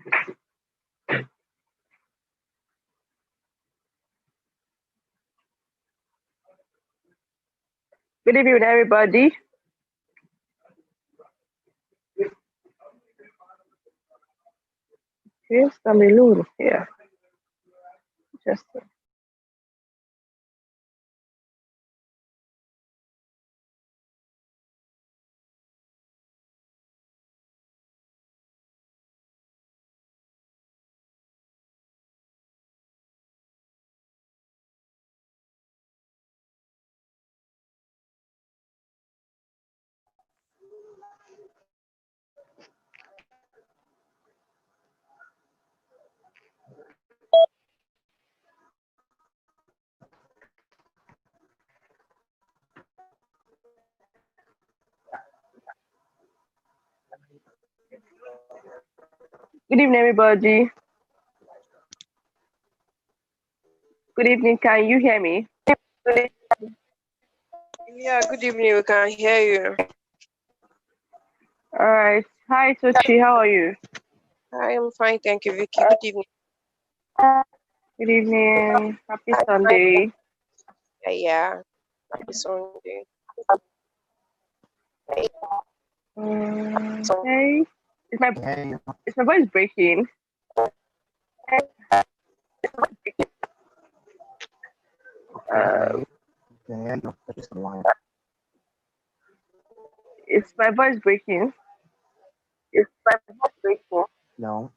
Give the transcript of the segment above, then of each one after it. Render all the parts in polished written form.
Good evening, everybody. Yes, I'm Lulu here. Just good evening, everybody. Good evening. Can you hear me? Yeah, good evening. We can hear you. All right. Hi, Tochi. How are you? I am fine, thank you, Vicky. Good evening. Good evening. Happy Sunday. Yeah. Happy Sunday. Hey, is my voice breaking? Uh, is my voice breaking? Is my voice breaking? No.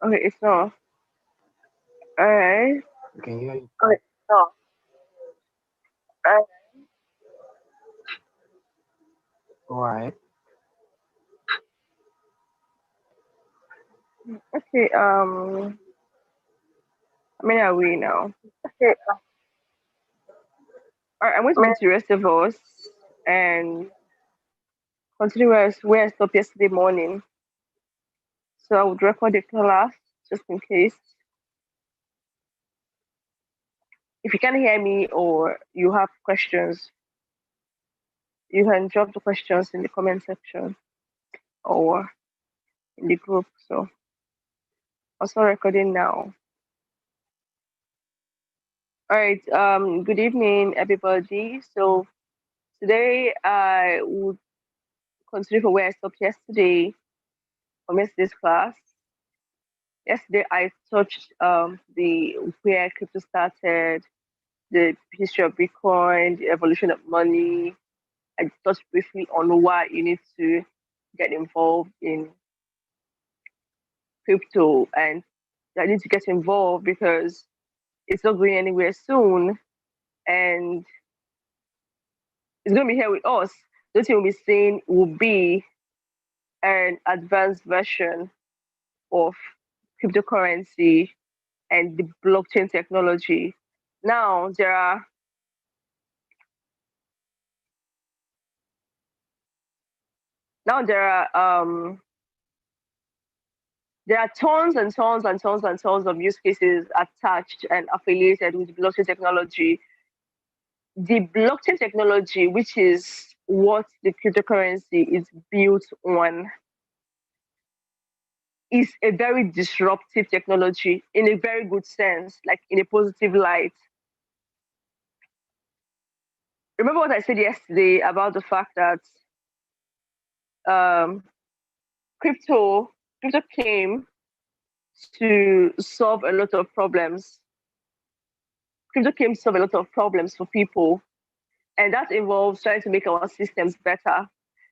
Okay, it's not. All right. We can hear you. Okay, no. All right. Okay. I mean, are we now? Okay. All right. I'm going to meet the rest of us and continue where I stopped yesterday morning. So I would record the class just in case. If you can't hear me or you have questions, you can drop the questions in the comment section or in the group. So also recording now. All right. Good evening, everybody. So today I would continue from where I stopped yesterday for yesterday's class. Yesterday I touched the where crypto started, the history of Bitcoin, the evolution of money. I touched briefly on why you need to get involved in crypto and I need to get involved because it's not going anywhere soon and it's going to be here with us. The thing we'll be seeing will be an advanced version of cryptocurrency and the blockchain technology. Now there are tons and tons and tons and tons of use cases attached and affiliated with blockchain technology. The blockchain technology, which is what the cryptocurrency is built on, is a very disruptive technology in a very good sense, like in a positive light. Remember what I said yesterday about the fact that um, crypto crypto came to solve a lot of problems. Crypto came to solve a lot of problems for people, and that involves trying to make our systems better.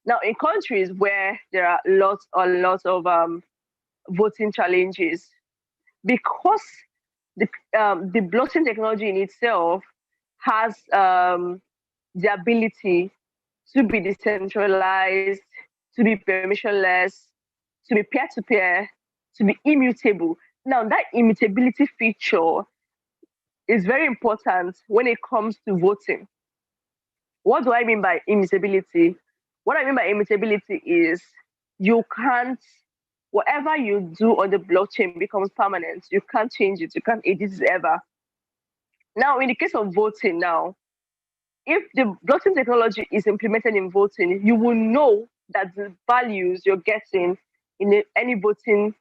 Now, in countries where there are lots of voting challenges, because the blockchain technology in itself has the ability to be decentralized, to be permissionless, to be peer to peer, to be immutable. Now, that immutability feature is very important when it comes to voting. What do I mean by immutability? What I mean by immutability is you can't, whatever you do on the blockchain becomes permanent. You can't change it. You can't edit it ever. Now, in the case of voting, now, if the blockchain technology is implemented in voting, you will know that the values you're getting any voting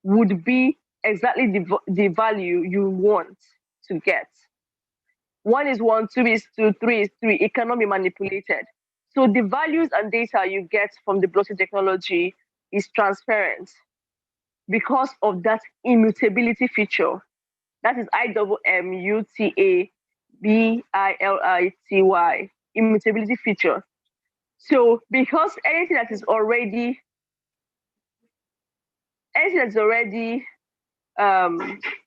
would be exactly the value you want to get. 1 is 1, 2 is 2, 3 is 3. It cannot be manipulated. So the values and data you get from the blockchain technology is transparent because of that immutability feature. That is IMMUTABILITY, immutability feature. So because anything that's already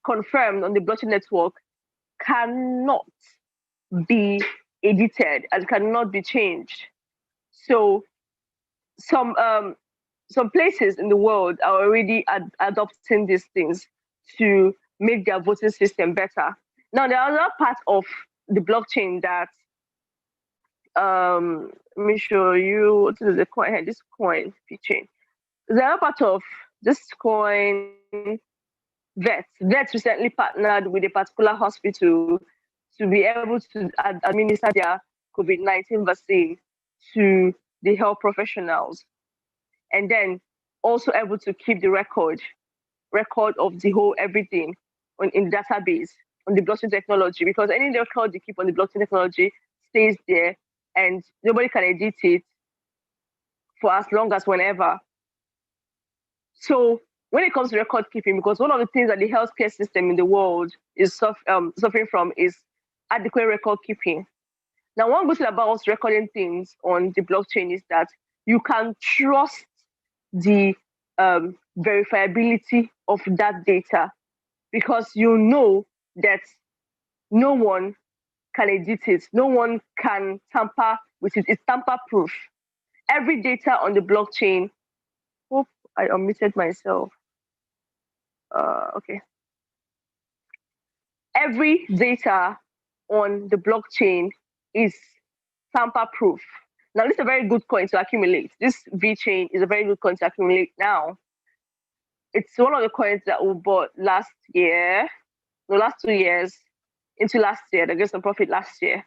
confirmed on the blockchain network cannot be edited and cannot be changed. So some places in the world are already adopting these things to make their voting system better. Now, there are other parts of the blockchain that let me show you what is the coin here. This coin chain. There are part of this coin. Vets recently partnered with a particular hospital to be able to administer their COVID-19 vaccine to the health professionals, and then also able to keep the record of the whole everything in database on the blockchain technology, because any record you keep on the blockchain technology stays there and nobody can edit it for as long as whenever. So when it comes to record keeping, because one of the things that the healthcare system in the world is suffering from is adequate record keeping. Now, one good thing about recording things on the blockchain is that you can trust the verifiability of that data, because you know that no one can edit it, no one can tamper with it. It's tamper-proof. Every data on the blockchain. Oh, I omitted myself. Okay. Every data on the blockchain is tamper-proof. Now, this is a very good coin to accumulate. This VeChain is a very good coin to accumulate now. It's one of the coins that we bought last 2 years, into last year, that gave some profit last year.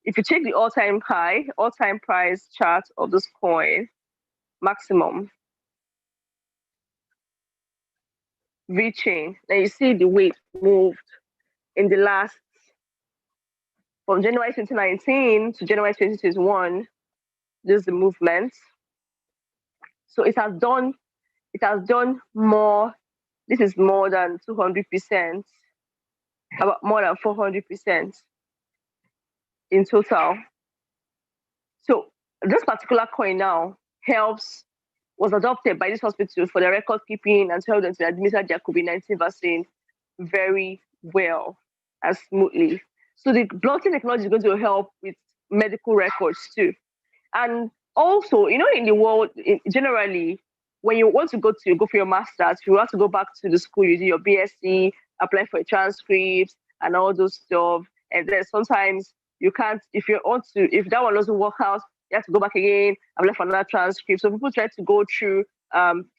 If you check the all-time price chart of this coin, maximum, VeChain, then you see the weight moved in the last, from January 2019 to January 2021, this is the movement. So it has done more. This is more than 200%, about more than 400% in total. So this particular coin now was adopted by this hospital for their record keeping and to help them to administer their COVID-19 vaccine very well and smoothly. So the blockchain technology is going to help with medical records too. And also, in the world, generally, when you want to go for your master's, you have to go back to the school, you do your BSc, apply for a transcript and all those stuff. And then sometimes you can't, if that one doesn't work out, you have to go back again, apply for another transcript. So people try to go through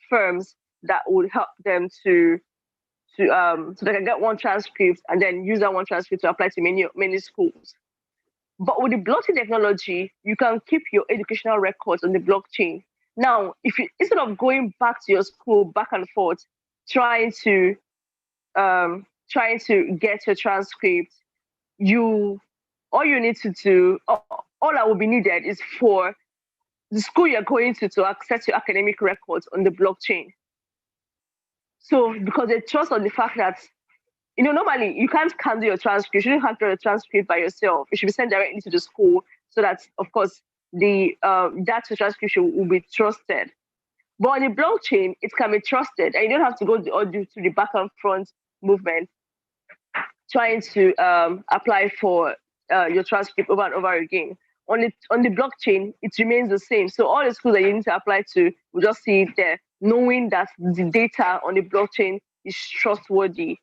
firms that would help them so they can get one transcript and then use that one transcript to apply to many schools. But with the blockchain technology, you can keep your educational records on the blockchain. Now, instead of going back to your school back and forth, trying to get your transcript, all you need to do, all that will be needed is for the school you're going to access your academic records on the blockchain. So because they trust on the fact that, normally you can't handle your transcript. You shouldn't handle your transcript by yourself. It should be sent directly to the school so that, of course, that transcription will be trusted. But on the blockchain, it can be trusted, and you don't have to go to the back and front movement trying to apply for your transcript over and over again. On the blockchain, it remains the same. So all the schools that you need to apply to will just see it there, knowing that the data on the blockchain is trustworthy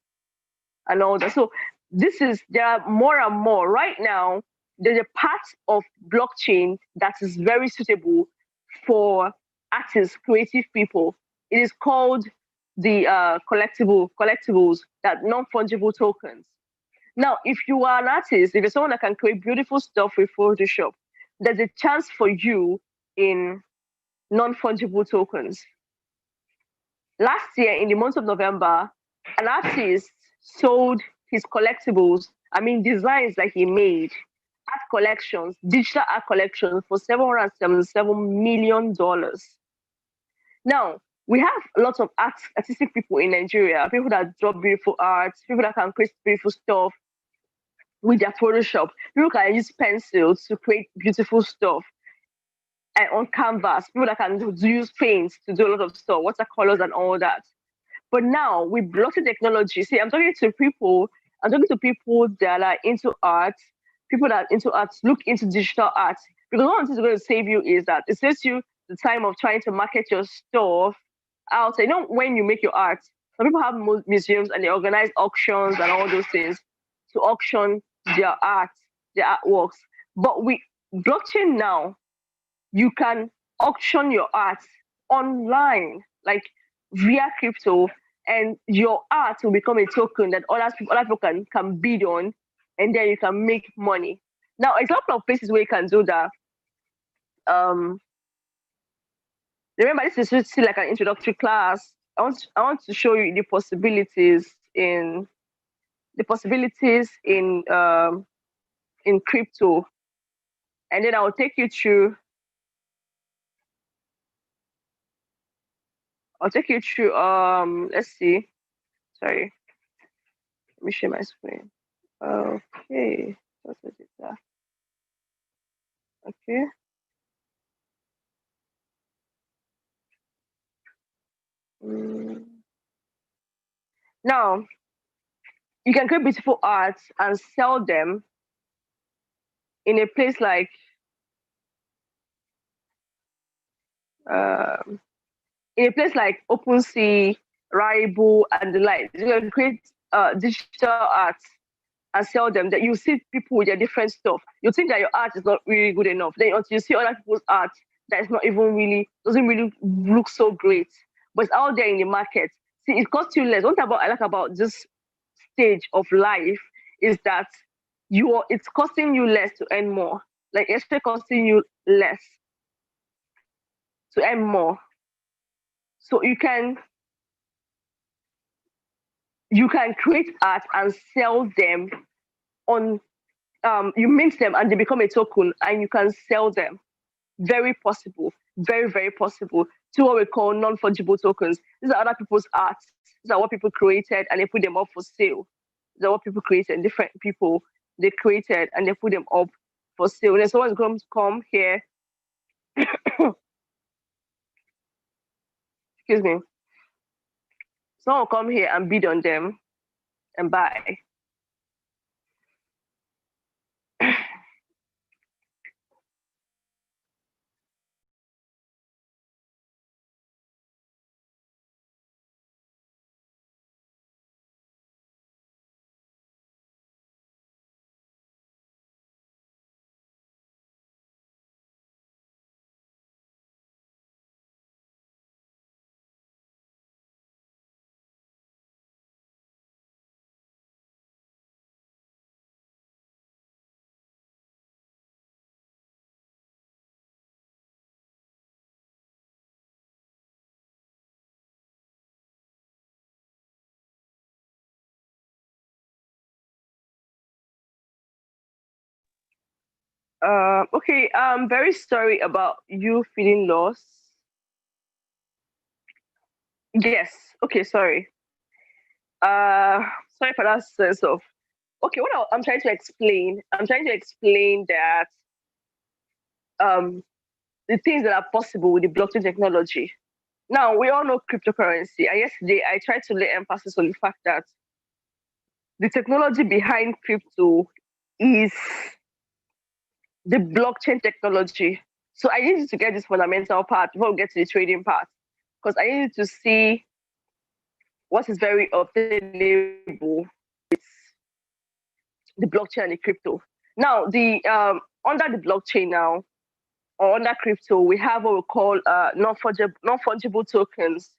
and all that. So there are more and more. Right now, there's a part of blockchain that is very suitable for artists, creative people. It is called the collectibles, that non-fungible tokens. Now, if you are an artist, if you're someone that can create beautiful stuff with Photoshop, there's a chance for you in non-fungible tokens. Last year, in the month of November, an artist sold his collectibles, designs that he made, art collections, digital art collections for $777 million. Now, we have lots of artistic people in Nigeria, people that draw beautiful art, people that can create beautiful stuff with their Photoshop. People can use pencils to create beautiful stuff. And on canvas, people that can use paints to do a lot of stuff, watercolors and all that. But now with blockchain technology, see, I'm talking to people that are into art, people that are into art, look into digital art. Because one thing is going to save you is that it saves you the time of trying to market your stuff out. You know, when you make your art, some people have museums and they organize auctions and all those things to auction their art, their artworks. But with blockchain now, you can auction your art online, like via crypto, and your art will become a token that other people can bid on, and then you can make money. Now, a couple of places where you can do that. Remember, this is still like an introductory class. I want to show you the possibilities in crypto, and then I will take you through. Let's see. Sorry. Let me share my screen. Okay. What's it there? Okay. Now, you can create beautiful art and sell them in a place like OpenSea, Rarible, and the like. You can create digital art and sell them. That you see people with their different stuff. You think that your art is not really good enough. Then until you see other people's art that is not even really doesn't really look so great, but it's out there in the market. See, it costs you less. What I like about this stage of life is that it's costing you less to earn more. Like it's costing you less to earn more. So you can create art and sell them on you mint them and they become a token and you can sell them. Very possible, very, very possible, to what we call non-fungible tokens. These are other people's art. These are what people created and they put them up for sale. These are what people created, different people they created and they put them up for sale. And then someone's going to come here. Excuse me. Someone will come here and bid on them and buy. Okay, I'm very sorry about you feeling lost. Yes. Okay, sorry. Sorry for that sense of. Okay, I'm trying to explain. I'm trying to explain that the things that are possible with the blockchain technology. Now we all know cryptocurrency, and yesterday I tried to lay emphasis on the fact that the technology behind crypto is the blockchain technology. So I needed to get this fundamental part before we get to the trading part, because I needed to see what is very obtainable with the blockchain and the crypto. Now, the under the blockchain now, or under crypto, we have what we call non-fungible tokens.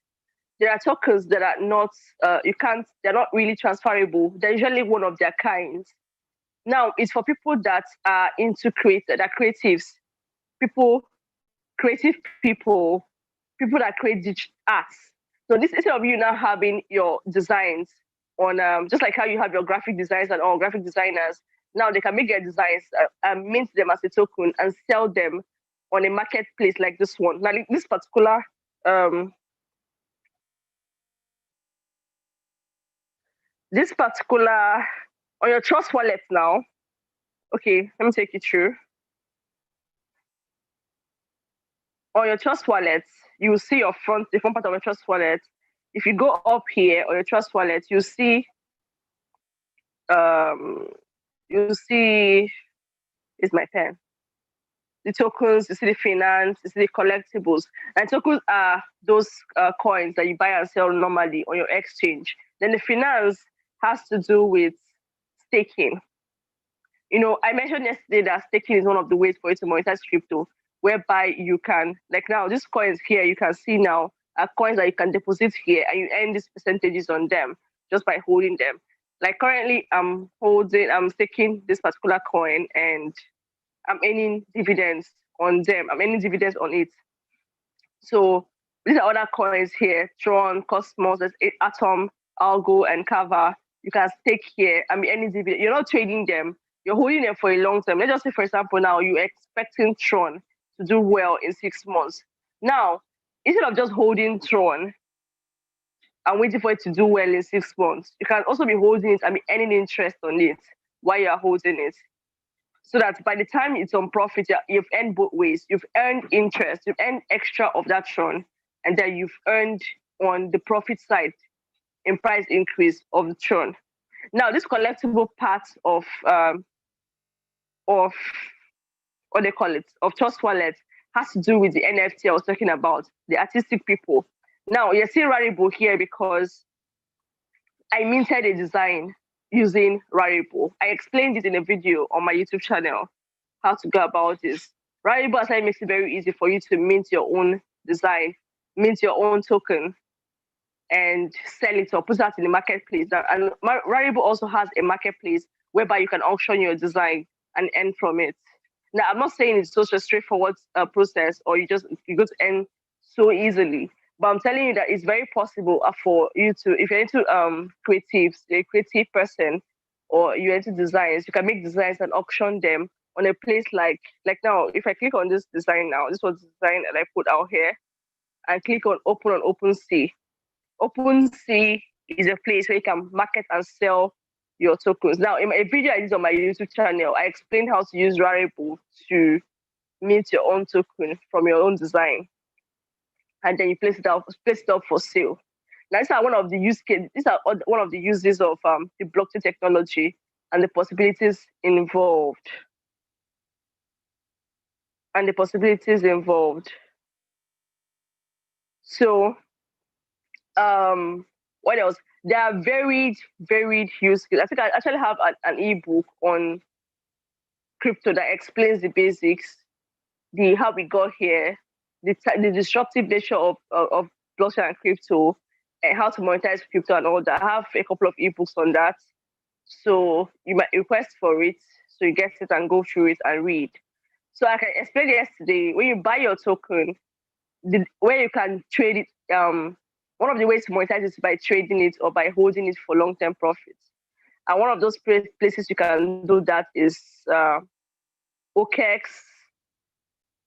There are tokens that are not they're not really transferable. They're usually one of their kinds. Now, it's for people that are into that are creatives. People creative people, people that create arts. So this, instead of you now having your designs on just like how you have your graphic designers and all graphic designers, now they can make their designs and mint them as a token and sell them on a marketplace like this one. Now this particular um on your Trust Wallet now. Okay, let me take you through. On your Trust Wallet, you will see the front part of your Trust Wallet. If you go up here on your Trust Wallet, um, you see, is my pen. The tokens, you see the finance, you see the collectibles. And tokens are those coins that you buy and sell normally on your exchange. Then the finance has to do with staking. You know, I mentioned yesterday that staking is one of the ways for you to monetize crypto, whereby you can, like now, these coins here, you can see now are coins that you can deposit here and you earn these percentages on them just by holding them. Like currently, I'm staking this particular coin and I'm earning dividends on them. I'm earning dividends on it. So these are other coins here: Tron, Cosmos, there's Atom, Algo, and Kava. You can stake here. I mean, any dividend. You're not trading them. You're holding them for a long time. Let's just say, for example, now you're expecting Tron to do well in 6 months. Now, instead of just holding Tron and waiting for it to do well in 6 months, you can also be holding it and be earning interest on it while you're holding it. So that by the time it's on profit, you've earned both ways. You've earned interest, you've earned extra of that Tron, and then you've earned on the profit side in price increase of the Tron. Now, this collectible part of what they call it, of Trust Wallet has to do with the NFT I was talking about, the artistic people. Now, you're seeing Rarible here because I minted a design using Rarible. I explained it in a video on my YouTube channel, how to go about this. Rarible actually makes it very easy for you to mint your own design, mint your own token, and sell it or put that in the marketplace. And Rarible also has a marketplace whereby you can auction your design and earn from it. Now, I'm not saying it's such a straightforward process or you go to earn so easily, but I'm telling you that it's very possible for you to, if you're into creatives, a creative person, or you're into designs, you can make designs and auction them on a place like now. If I click on this design now, this was the design that I put out here, and click on OpenSea. OpenSea is a place where you can market and sell your tokens. Now, in a video I did on my YouTube channel, I explained how to use Rarible to mint your own token from your own design, and then you place it up for sale. Now, these are one of the one of the uses of the blockchain technology and the possibilities involved. So, what else? There are varied use cases. I think I actually have an ebook on crypto that explains the basics, the how we got here, the disruptive nature of blockchain and crypto, and how to monetize crypto and all that. I have a couple of ebooks on that. So you might request for it, so you get it and go through it and read. So like I explained yesterday, when you buy your token, where you can trade it, one of the ways to monetize is by trading it or by holding it for long-term profits. And one of those places you can do that is OKEx,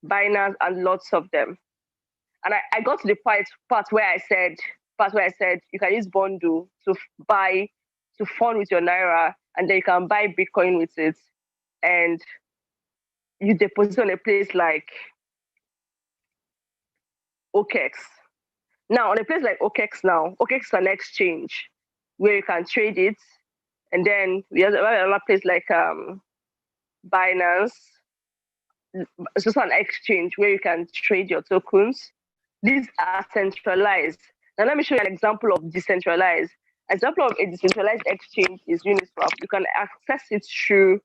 Binance, and lots of them. And I got to the part where I said you can use Bundle to fund with your Naira, and then you can buy Bitcoin with it, and you deposit on a place like OKEx. Now, on a place like OKEx is an exchange where you can trade it, and then we have another place like Binance. It's just an exchange where you can trade your tokens. These are centralized. Now, let me show you an example of decentralized. An example of a decentralized exchange is Uniswap. You can access it through,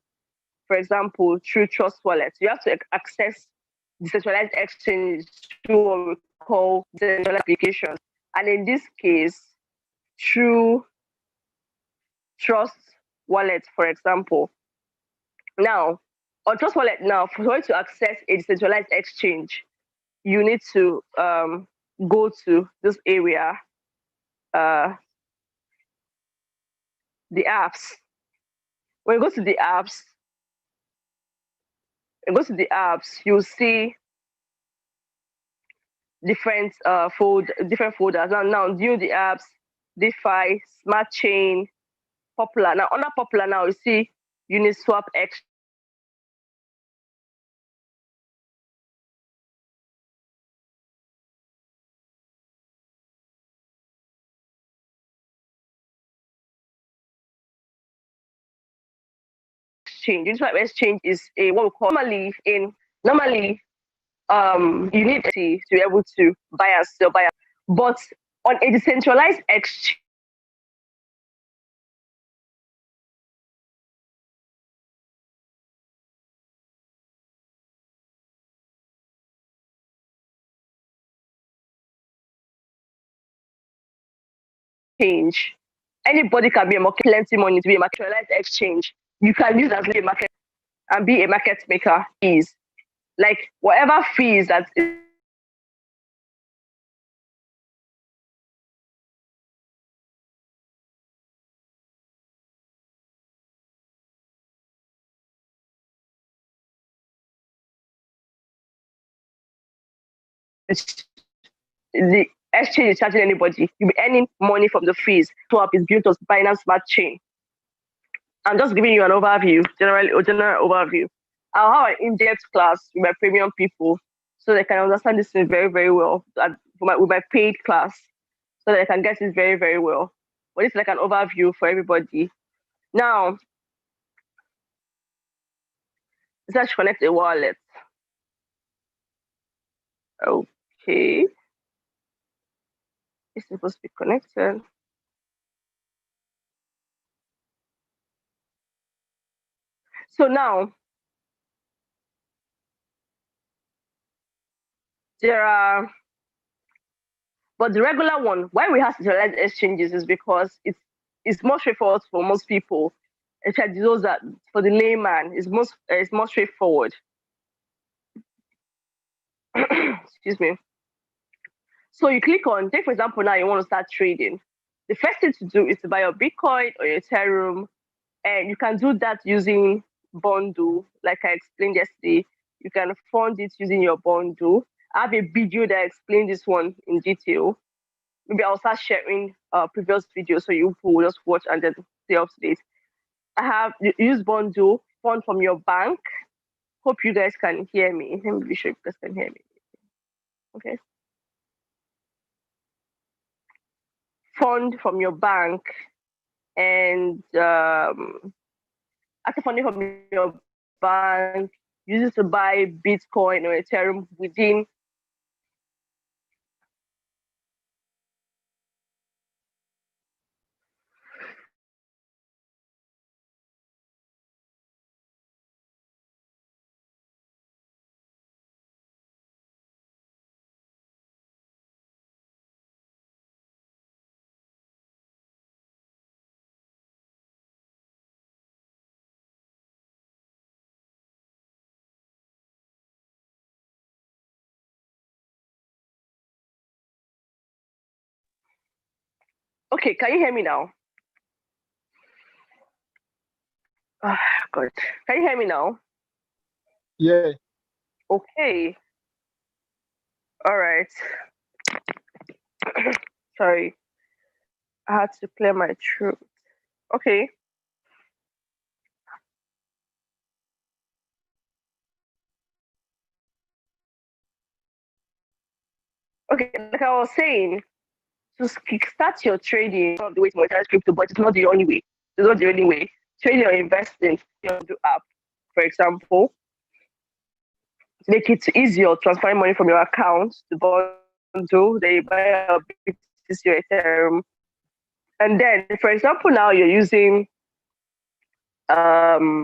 for example, through Trust Wallet. You have to access decentralized exchange through what we call decentralized applications. And in this case, through Trust Wallet, for example. Now, on Trust Wallet now, for you to access a decentralized exchange, you need to go to this area, uh, the apps. When you go to the apps, you'll see different different folders. Now new the apps, DeFi, Smart Chain, Popular. Now under Popular now you see Uniswap Exchange. Uniswap Exchange is a what we call normally you need to be able to buy and sell, but on a decentralized exchange exchange, anybody can be a market, plenty money to be a marketized exchange. You can use as a market and be a market maker. Fees, like whatever fees that the exchange is charging anybody, you'll be earning money from the fees. Swap is built on Binance Smart Chain. I'm just giving you an overview, general overview. I'll have an in-depth class with my premium people so they can understand this thing very, very well with my paid class so they can get it very, very well. But it's like an overview for everybody. Now, let's connect a wallet. Okay. It's supposed to be connected. So now, there are, but the regular one, why we have centralized exchanges is because it's more straightforward for most people. In fact, those that for the layman, it's more straightforward. Excuse me. So you click on, take for example, now you want to start trading. The first thing to do is to buy your Bitcoin or your Ethereum, and you can do that using Bundle, like I explained yesterday. You can fund it using your Bundle. I have a video that explains this one in detail. Maybe I'll start sharing previous videos so you will just watch and then stay up to date. I have use Bundle, fund from your bank. Hope you guys can hear me. Let me be sure you guys can hear me. Okay. Fund from your bank and after funding from your bank, use it to buy Bitcoin or Ethereum within Okay, can you hear me now? Oh, God. Can you hear me now? Yeah. Okay. All right. Sorry. I had to clear my throat. Okay. Okay, like I was saying, to kickstart your trading, one of the ways to monetize crypto, but it's not the only way. It's not the only way. Trading or investing on the app, for example, to make it easier transferring money from your account to Bundle, they buy a BTC or Ethereum. And then, for example, now you're using OKX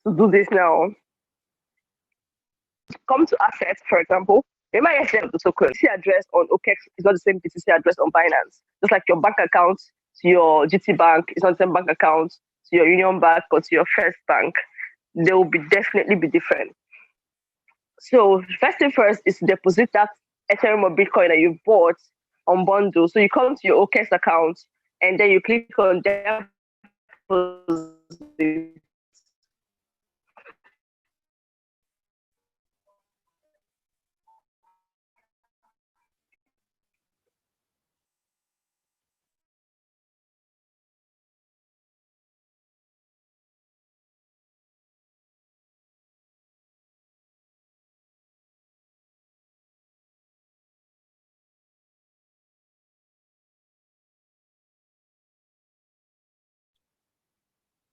to do this now. Come to assets, for example. You might get the token. BTC address on OKX is not the same BTC address on Binance. Just like your bank account to your GT Bank is not the same bank account to your Union Bank or to your First Bank. they will be definitely be different. So first thing first is to deposit that Ethereum or Bitcoin that you bought on bundle. So you come to your OKEX account and then you click on deposit.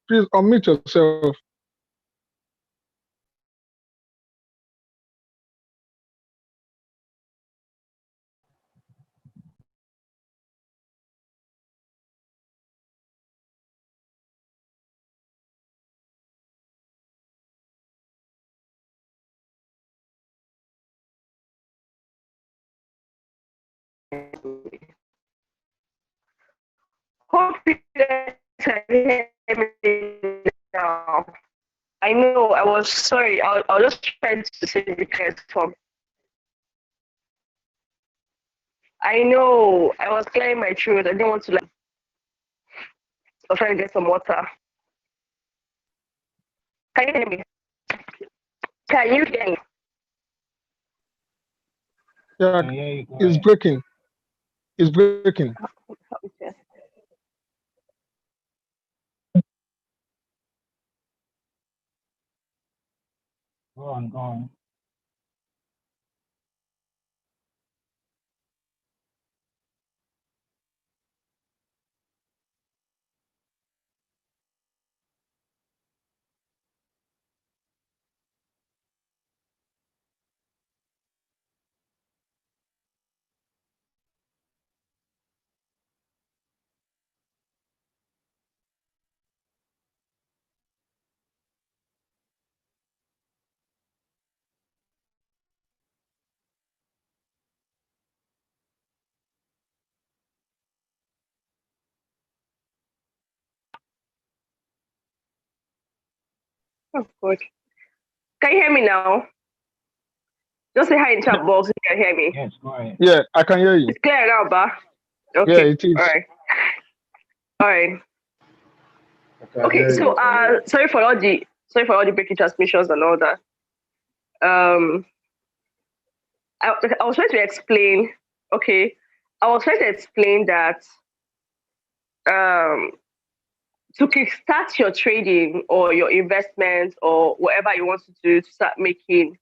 Please unmute yourself. Hope you guys can hear me now. I know I was sorry. I was just trying to say because from I know I was clearing my throat. I didn't want to like. I was trying to get some water. Can you hear me? Can you hear me? Yeah, Can hear you. Go it's ahead. breaking. It's breaking. Okay. Go on, go on. Oh God. Can you hear me now? Just say hi in chat box if you can hear me. Yes, go ahead. Yeah, I can hear you. It's clear now, Ba. Yeah, Okay. it is. All right. All right. Okay. So sorry for all the breaking transmissions and all that. I was trying to explain. Okay. I was trying to explain that um to kickstart your trading or your investment or whatever you want to do to start making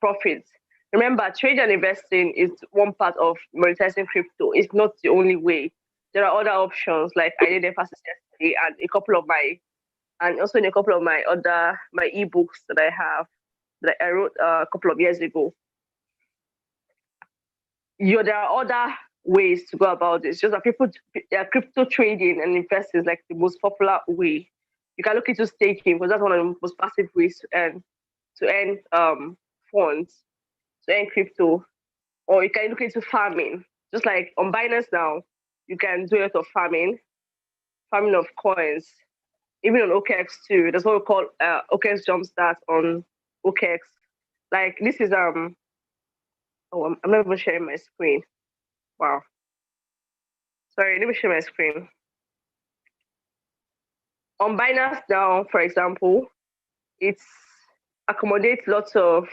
profits. Remember, trading and investing is one part of monetizing crypto. It's not the only way. There are other options, like I did emphasis yesterday, and also in a couple of my ebooks that I have that I wrote a couple of years ago. There are other ways to go about this. Just that crypto trading and investing is like the most popular way. You can look into staking because that's one of the most passive ways to earn funds, to earn crypto. Or you can look into farming. Just like on Binance now, you can do a lot of farming of coins. Even on OKX too. That's what we call OKX Jumpstart on OKX. Like this is I'm not even sharing my screen. Wow. Sorry, let me share my screen. On Binance now, for example, it's accommodates lots of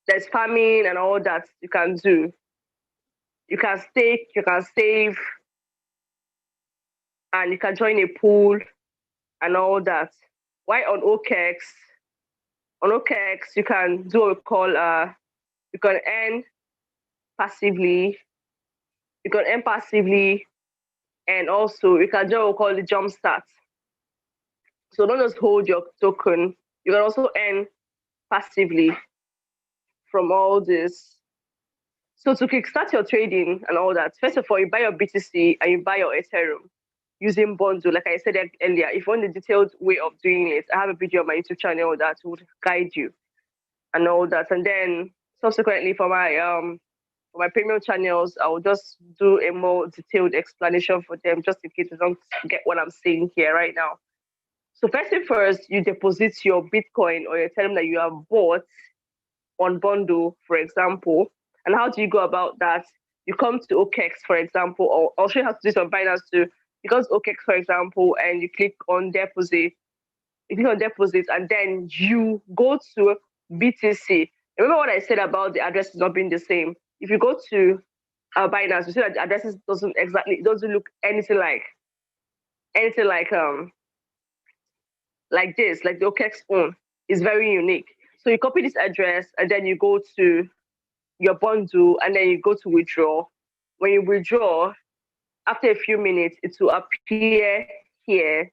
there's farming and all that you can do. You can stake, you can save, and you can join a pool and all that. Why on OKX you can do what we call you can earn passively, you can earn passively, and also you can do what we call the jump start. So don't just hold your token. You can also earn passively from all this. So to kickstart your trading and all that, first of all, you buy your BTC and you buy your Ethereum using bundle. Like I said earlier, if you want the detailed way of doing it, I have a video on my YouTube channel that would guide you and all that. And then subsequently for my premium channels, I will just do a more detailed explanation for them just in case you don't get what I'm saying here right now. So first thing first, you deposit your Bitcoin or you tell them that you have bought on Bundle, for example. And how do you go about that? You come to OKEX, for example, or I'll show you how to do this on Binance too. You go to OKEX, for example, and you click on deposit. You click on deposit, and then you go to BTC. Remember what I said about the addresses not being the same? If you go to Binance, you see that the addresses doesn't look anything like this, like the OKEX own. Is very unique. So you copy this address and then you go to your bundle and then you go to withdraw. When you withdraw, after a few minutes, it will appear here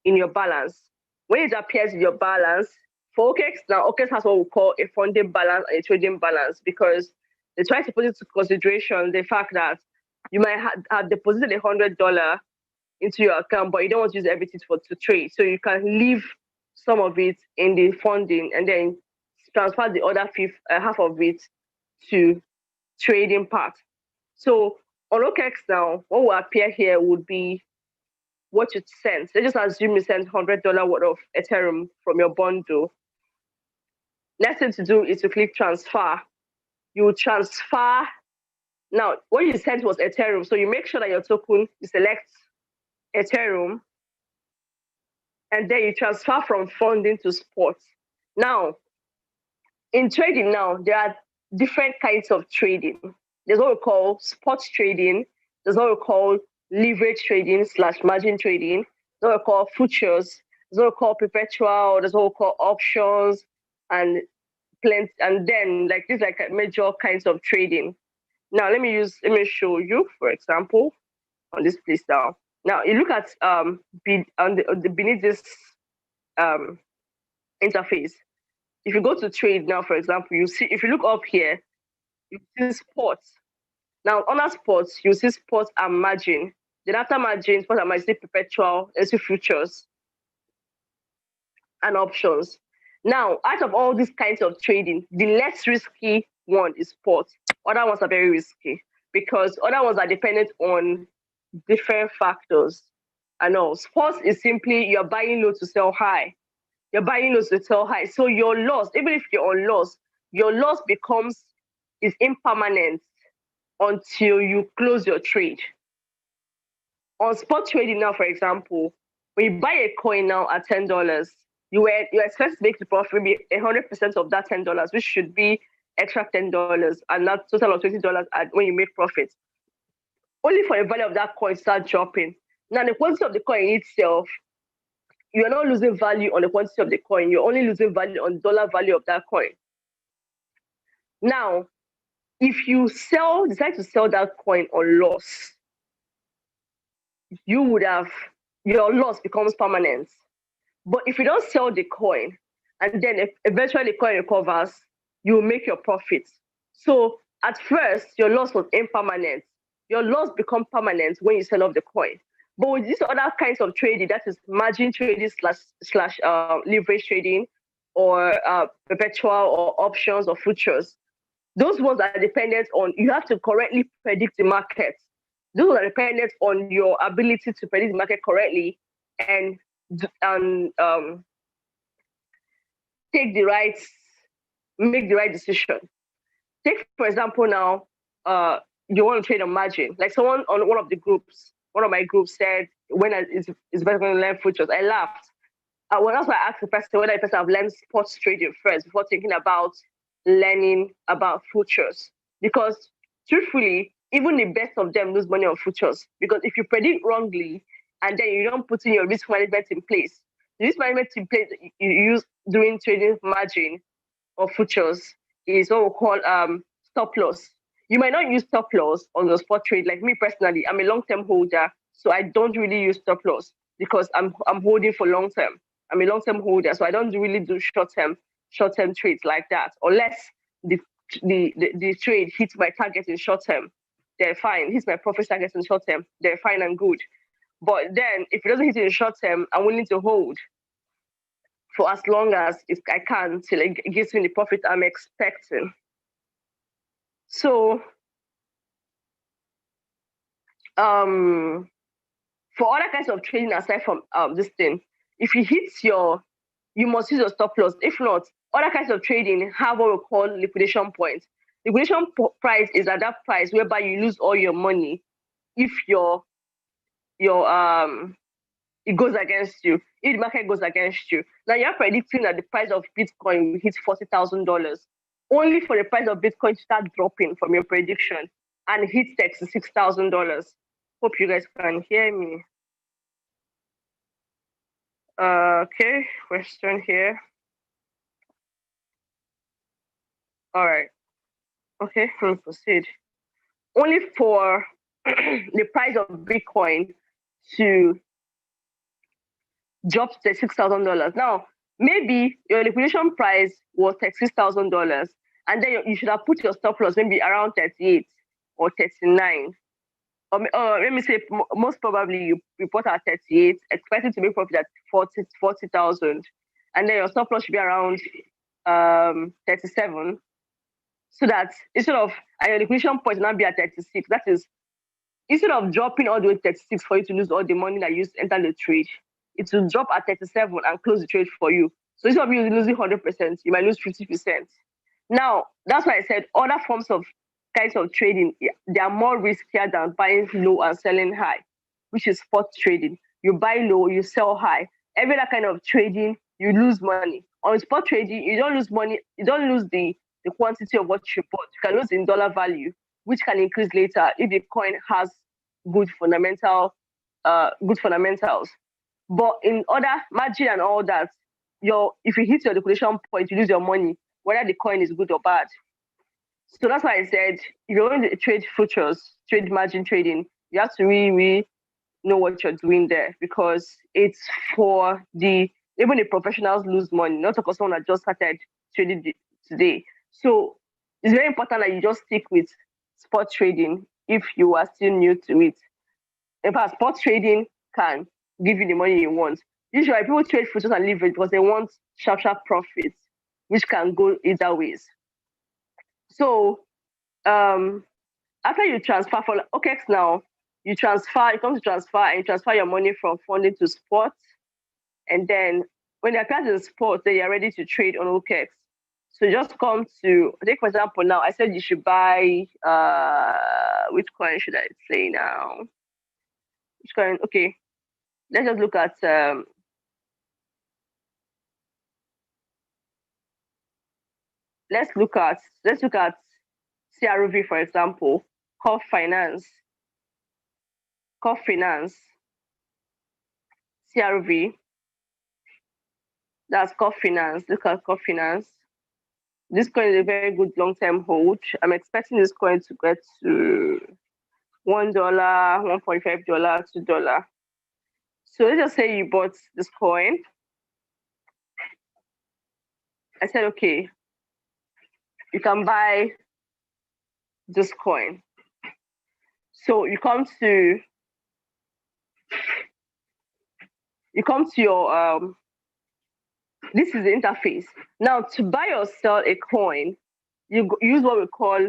in your balance. When it appears in your balance, for OKEX, now OKEX has what we call a funding balance and a trading balance because they try to put into consideration the fact that you might have deposited $100 into your account, but you don't want to use everything to trade. So you can leave some of it in the funding and then transfer the other half of it to trading part. So on OKEX now, what will appear here would be what you sent. Let's just assume you sent $100 worth of Ethereum from your bundle. Next thing to do is to click transfer. You will transfer. Now, what you sent was Ethereum. So you make sure that your token, you select Ethereum, and then you transfer from funding to spot. Now, in trading now, there are different kinds of trading. There's what we call spot trading. There's what we call leverage trading / margin trading. There's what we call futures. There's what we call perpetual. There's what we call options and plenty. And then like these like major kinds of trading. Now let me show you, for example, on this place now. Now you look at beneath this interface. If you go to trade now, for example, you see if you look up here, you see sports. Now under sports, you see sports and margin. Then after margin, sports and margin, see perpetual, and see futures and options. Now, out of all these kinds of trading, the less risky one is sports. Other ones are very risky because other ones are dependent on different factors. I know sports is simply you're buying low to sell high. You're buying low to sell high. So your loss, even if you're on loss, your loss is impermanent until you close your trade. On spot trading now, for example, when you buy a coin now at $10, you expect to make the profit maybe 100% of that $10, which should be extra $10, and not total of $20 when you make profit. Only for the value of that coin start dropping. Now the quantity of the coin itself, you're not losing value on the quantity of the coin. You're only losing value on dollar value of that coin. Now, if you decide to sell that coin on loss, your loss becomes permanent. But if you don't sell the coin, and then eventually the coin recovers, you will make your profits. So at first, your loss was impermanent. Your loss becomes permanent when you sell off the coin. But with these other kinds of trading, that is margin trading slash leverage trading, or perpetual or options or futures, those ones are dependent on, you have to correctly predict the market. Those are dependent on your ability to predict the market correctly and make the right decision. Take, for example, now, you want to trade on margin. Like someone on one of my groups said, when is better going to learn futures? I laughed. Well, that's why I asked the person whether the person have learned sports trading first before thinking about learning about futures. Because truthfully, even the best of them lose money on futures. Because if you predict wrongly and then you don't put in your risk management in place, the risk management in place you use during trading margin or futures is what we call stop loss. You might not use stop loss on your spot trade. Like me personally, I'm a long-term holder, so I don't really use stop loss because I'm holding for long-term. I'm a long-term holder, so I don't really do short-term trades like that. Unless the trade hits my target in short-term, they're fine. Hits my profit target in short-term, they're fine and good. But then if it doesn't hit in short-term, I'm willing to hold for as long as I can till it gives me the profit I'm expecting. So, for other kinds of trading aside from this thing, if you hit you must use your stop loss. If not, other kinds of trading have what we call liquidation point. Liquidation price is at that price whereby you lose all your money if your it goes against you, if the market goes against you. Now you're predicting that the price of Bitcoin will hit $40,000, only for the price of Bitcoin to start dropping from your prediction and hit $66,000. Hope you guys can hear me. Okay, question here. All right. Okay, let's proceed. Only for the price of Bitcoin to drop to $6,000. Now, maybe your liquidation price was $6,000, and then you should have put your stop loss maybe around 38 or 39. Or let me say, most probably you report at 38, expecting to make profit at 40,000, and then your stop loss should be around 37. So that instead of your liquidation point now be at 36, that is, instead of dropping all the way to 36 for you to lose all the money that you used to enter the trade, it will drop at 37 and close the trade for you. So instead of you losing 100%, you might lose 50%. Now, that's why I said other kinds of trading, they are more riskier than buying low and selling high, which is spot trading. You buy low, you sell high. Every other kind of trading, you lose money. On spot trading, you don't lose money, you don't lose the quantity of what you bought. You can lose in dollar value, which can increase later if the coin has good fundamentals. But in other margin and all that, if you hit your liquidation point, you lose your money, whether the coin is good or bad. So that's why I said, if you're going to trade futures, trade margin trading, you have to really, really know what you're doing there, because it's for even the professionals lose money, not because someone that just started trading today. So it's very important that you just stick with spot trading if you are still new to it. In fact, spot trading can give you the money you want. Usually people trade futures and leverage because they want sharp profits, which can go either ways. So after you transfer for OKEX now, you come to transfer and you transfer your money from funding to spot. And then when they apply to the spot, then you're ready to trade on OKEX. So just come to, take for example now, I said you should buy, which coin should I say now? Which coin? Okay, let's just look at, let's look at CRV, for example, Corp Finance, CRV, that's Corp Finance. Look at Corp Finance. This coin is a very good long-term hold. I'm expecting this coin to get to $1, $1.5, $2. So let's just say you bought this coin. I said, okay, you can buy this coin. So you come to your this is the interface. Now, to buy or sell a coin, you use what we call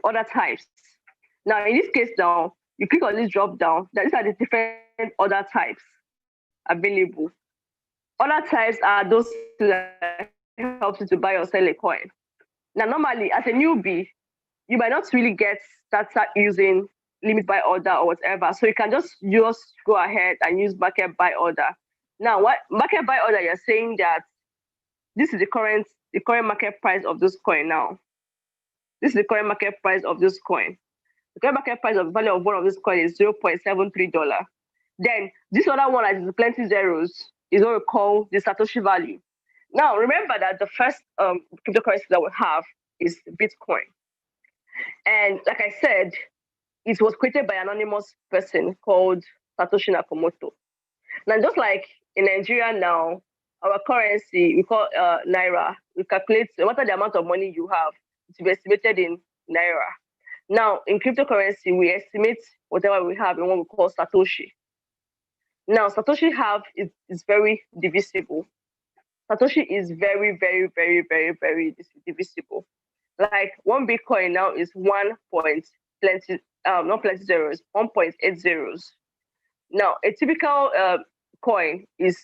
other types. Now, in this case, now you click on this drop down. These are the different other types available. Other types are those that help you to buy or sell a coin. Now, normally, as a newbie, you might not really start using limit buy order or whatever. So you can just go ahead and use market buy order. Now, what market buy order? You're saying that this is the current market price of this coin. Now, this is the current market price of this coin. The current market price of value of one of this coin is $0.73. Then this other one, that is plenty zeros, is what we call the Satoshi value. Now, remember that the first cryptocurrency that we have is Bitcoin. And like I said, it was created by an anonymous person called Satoshi Nakamoto. Now, just like in Nigeria now, our currency, we call Naira, we calculate no matter the amount of money you have, it will be estimated in Naira. Now, in cryptocurrency, we estimate whatever we have in what we call Satoshi. Now, Satoshi is very divisible. Satoshi is very, very, very, very, very divisible. Like one Bitcoin now is 1.20, not plenty zeros, 1.8 zeros. Now, a typical coin is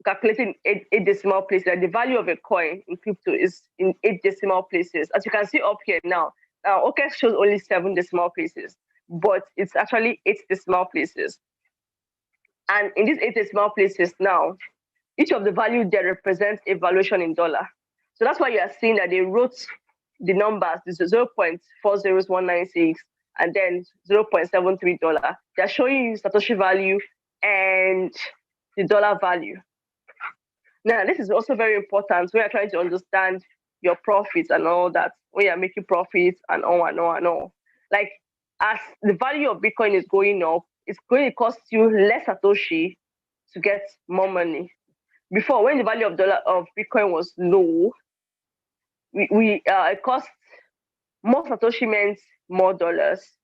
calculated in eight decimal places. Like the value of a coin in crypto is in 8 decimal places. As you can see up here now, OKEX shows only 7 decimal places, but it's actually 8 decimal places. And in these 8 decimal places now, each of the value there represents a valuation in dollar. So that's why you are seeing that they wrote the numbers, this is 0.40196 and then $0.73. They're showing you Satoshi value and the dollar value. Now, this is also very important. We are trying to understand your profits and all that. When you're making profits and all and all and all. Like, as the value of Bitcoin is going up, it's going to cost you less Satoshi to get more money. Before, when the value of Bitcoin was low, it cost more Satoshi meant more dollars.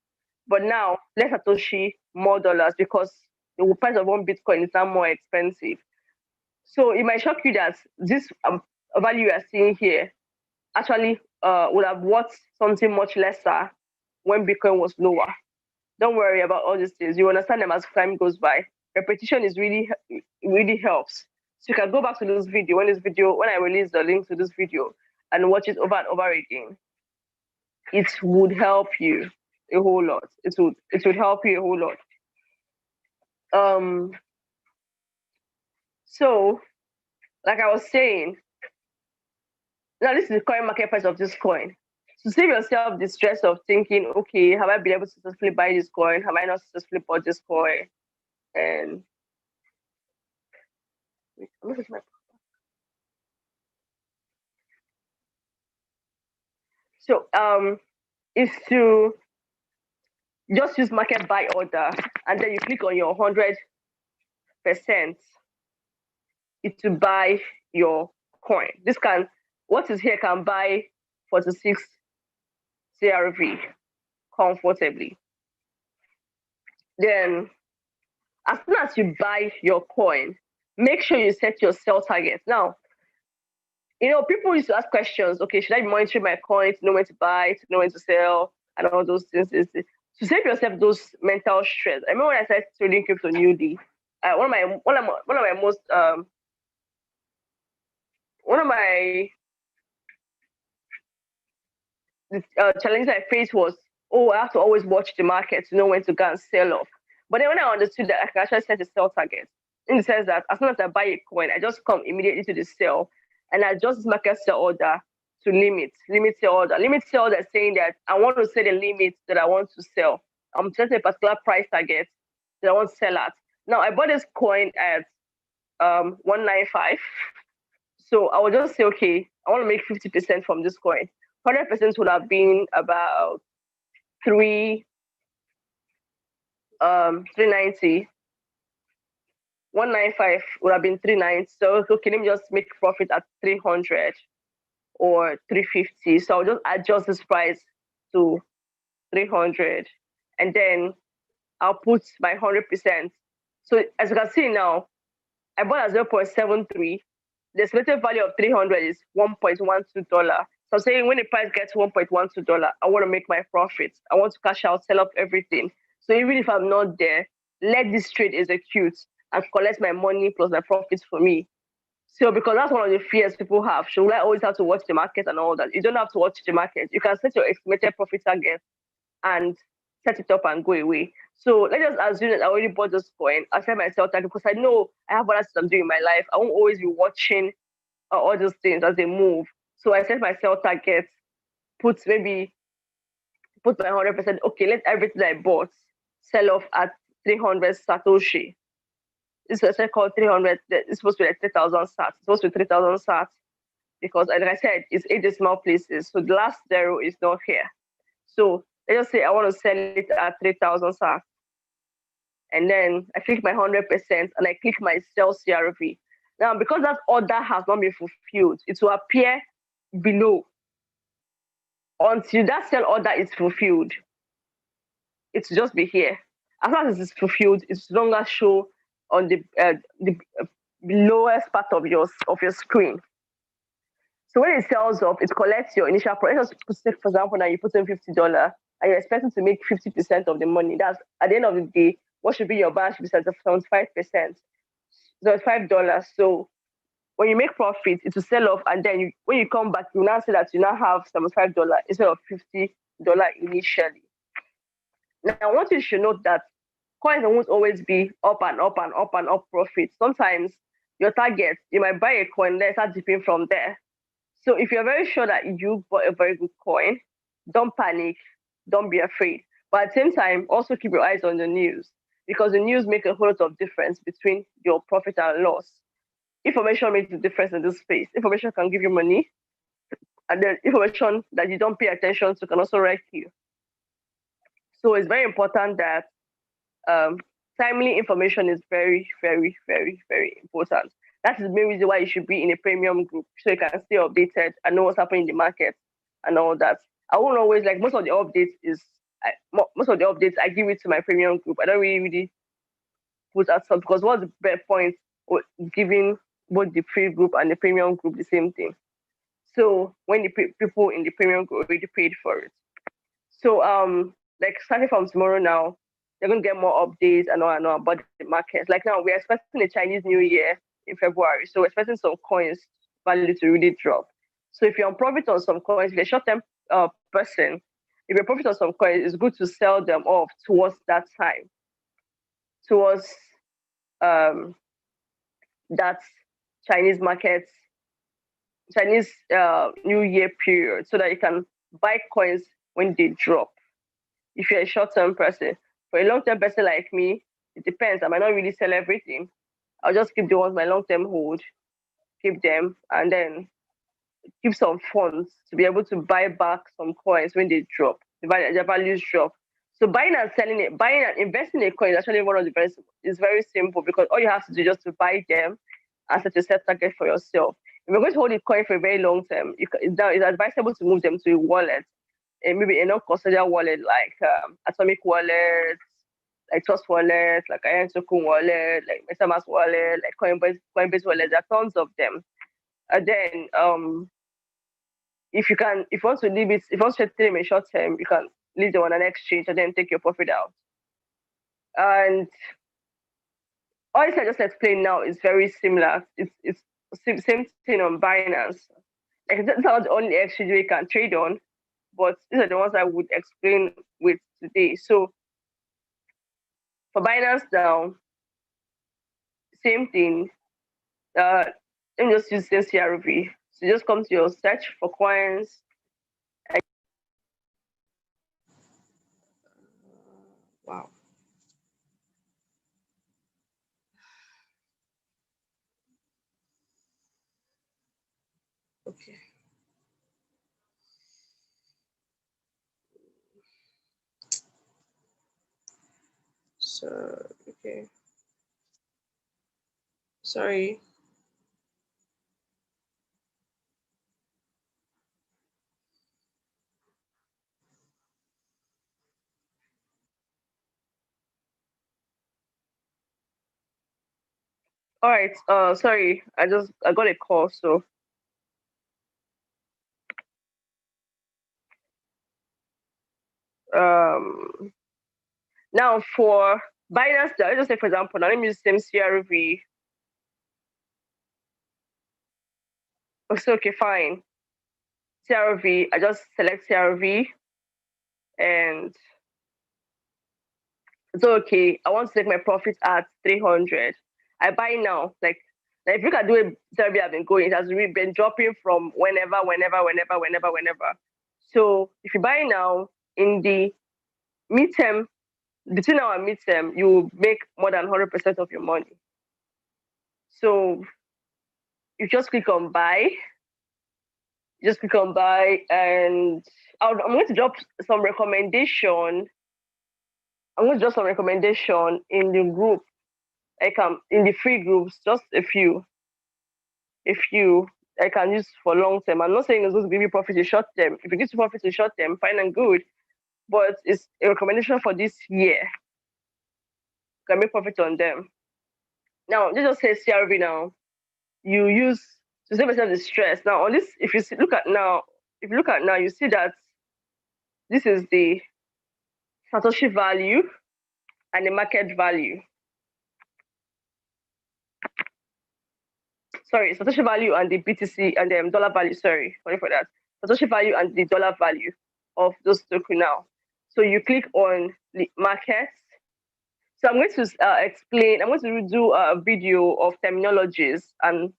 But now, less Satoshi, more dollars, because the price of one Bitcoin is now more expensive. So it might shock you that this value you are seeing here actually would have worth something much lesser when Bitcoin was lower. Don't worry about all these things. You understand them as time goes by. Repetition is really helps. So you can go back to this video when I release the link to this video and watch it over and over again. It would help you a whole lot. It would help you a whole lot. So, like I was saying, now this is the current market price of this coin. So save yourself the stress of thinking, okay, have I been able to successfully buy this coin? Have I not successfully bought this coin? And so is to just use market buy order, and then you click on your 100%. It to buy your coin. What is here can buy 46 CRV comfortably. Then, as soon as you buy your coin, make sure you set your sell target. Now, people used to ask questions. Okay, should I be monitoring my coin to know when to buy, to know when to sell, and all those things? To save yourself those mental stress. I remember when I started trading crypto newly. One of my challenges I faced was, I have to always watch the market to know when to go and sell off. But then when I understood that I can actually set a sell target, in the sense that as soon as I buy a coin, I just come immediately to the sell and I adjust this market sell order to limit sell order. Limit sell order is saying that I want to set a limit that I want to sell. I'm setting a particular price target that I want to sell at. Now I bought this coin at 195. So I will just say, okay, I want to make 50% from this coin. 100% would have been about 390. 195 would have been 390. So okay, let me just make profit at 300 or 350. So I'll just adjust this price to 300, and then I'll put my 100%. So as you can see now, I bought at 0.73. The estimated value of 300 is $1.12. So I'm saying when the price gets $1.12, I want to make my profits. I want to cash out, sell up everything. So even if I'm not there, let this trade execute and collect my money plus my profits for me. So because that's one of the fears people have. Should I always have to watch the market and all that? You don't have to watch the market. You can set your estimated profit target and set it up and go away. So let's just assume that I already bought this coin. I set my sell target because I know I have other things I'm doing in my life. I won't always be watching all those things as they move. So I set my sell target, put my 100%. Okay, let everything I bought sell off at 300 Satoshi. This is called 300. It's supposed to be like 3,000 sats. It's supposed to be 3,000 sats because, like I said, it's 8 decimal places. So the last zero is not here. So let's just say I want to sell it at 3,000 sats. And then I click my 100% and I click my sell CRV. Now, because that order has not been fulfilled, it will appear below. Until that sell order is fulfilled, it will just be here. As long as it's fulfilled, it's no longer show on the lowest part of your screen. So when it sells off, it collects your initial price. For example, now you put in $50 and you're expecting to make 50% of the money. That's at the end of the day, what should be your balance sheet of 75%. So it's $5. So when you make profit, it will sell off, and then when you come back, you now say that you now have $75 instead of $50 initially. Now, one thing you should note that coins won't always be up and up and up and up profit. Sometimes your target, you might buy a coin, then start dipping from there. So if you're very sure that you bought a very good coin, don't panic, don't be afraid. But at the same time, also keep your eyes on the news, because the news make a whole lot of difference between your profit and loss. Information makes a difference in this space. Information can give you money, and then information that you don't pay attention to can also wreck you. So it's very important that timely information is very, very, very, very important. That's the main reason why you should be in a premium group, so you can stay updated and know what's happening in the market and all that. I won't always, like, most of the updates I give it to my premium group. I don't really put out some, because what's the better point of giving both the free group and the premium group the same thing? So when the people in the premium group already paid for it. So like starting from tomorrow now, they're gonna get more updates and all about the markets. Like now, we're expecting the Chinese New Year in February, so we're expecting some coins value to really drop. So if you're on profit on some coins, if you're a short-term person, if you're profit on some coins, it's good to sell them off towards that time, towards that Chinese markets, Chinese New Year period, so that you can buy coins when they drop. If you're a short-term person, for a long-term person like me, it depends. I might not really sell everything. I'll just keep the ones my long-term hold, keep them, and then keep some funds to be able to buy back some coins when they drop, the values drop. So buying and selling it, buying and investing in a coin is actually one of the very, it's very simple, because all you have to do is just to buy them and set a set target for yourself. If you're going to hold a coin for a very long term, it's advisable to move them to a wallet, and maybe a non-custodial wallet like Atomic Wallet, like Trust Wallet, like Iron Token Wallet, like MetaMask Wallet, like Coinbase Wallet. There are tons of them. And then if you want to leave it, if you want to trade them in short term, you can leave them on an exchange and then take your profit out. And all this I just explained now is very similar. It's same thing on Binance. Like, that's not the only exchange you can trade on, but these are the ones I would explain with today. So for Binance now, same thing. Let me just use the CRV. So just come to your search for coins. Wow. Okay. So, okay. Sorry. All right. Sorry. I got a call. So now for Binance, let's just say, for example, now let me use the same CRV. Okay, fine. CRV, I just select CRV, and it's okay. I want to take my profit at 300. I buy now. Like if you can do it, CRV have been going, it has really been dropping from whenever. So if you buy now, in the midterm, between now and midterm, you make more than 100% of your money. So you just click on buy. Just click on buy, and I'm going to drop some recommendation. I'm going to drop some recommendation in the group, like in the free groups, just a few I can use for long term. I'm not saying it's going to give you profit in short term. If it gives you profit in short term, fine and good, but it's a recommendation for this year. You can make profit on them. Now, let's just say CRV now. You use to save yourself the stress. Now, on this, if you look at now, you see that this is the Satoshi value and the market value. Sorry, Satoshi value and the BTC and the dollar value. Sorry for that. Satoshi value and the dollar value of those tokens now. So you click on the markets. So I'm going to explain. I'm going to do a video of terminologies and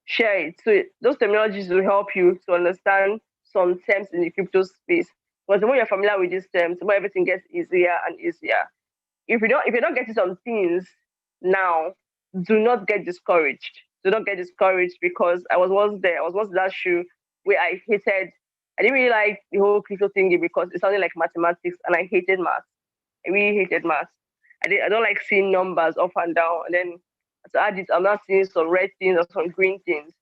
share it. So those terminologies will help you to understand some terms in the crypto space. Because the more you're familiar with these terms, the more everything gets easier and easier. If you're not getting some things now, do not get discouraged. Do not get discouraged because I was once there. I was once in that shoe where I didn't really like the whole crypto thingy because it sounded like mathematics and I hated math. I really hated math. I don't like seeing numbers up and down. And then to add it, I'm not seeing some red things or some green things.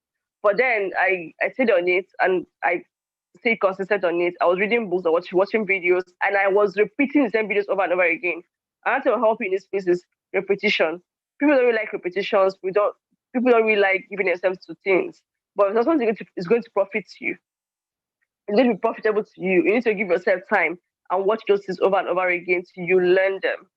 But then I stayed on it and I stayed consistent on it. I was reading books, I was watching videos, and I was repeating the same videos over and over again. And that's what helping in this space is repetition. People don't really like repetitions. People don't really like giving themselves to things. But if that's something is going to profit you, it's going to be profitable to you. You need to give yourself time and watch those things over and over again till you learn them.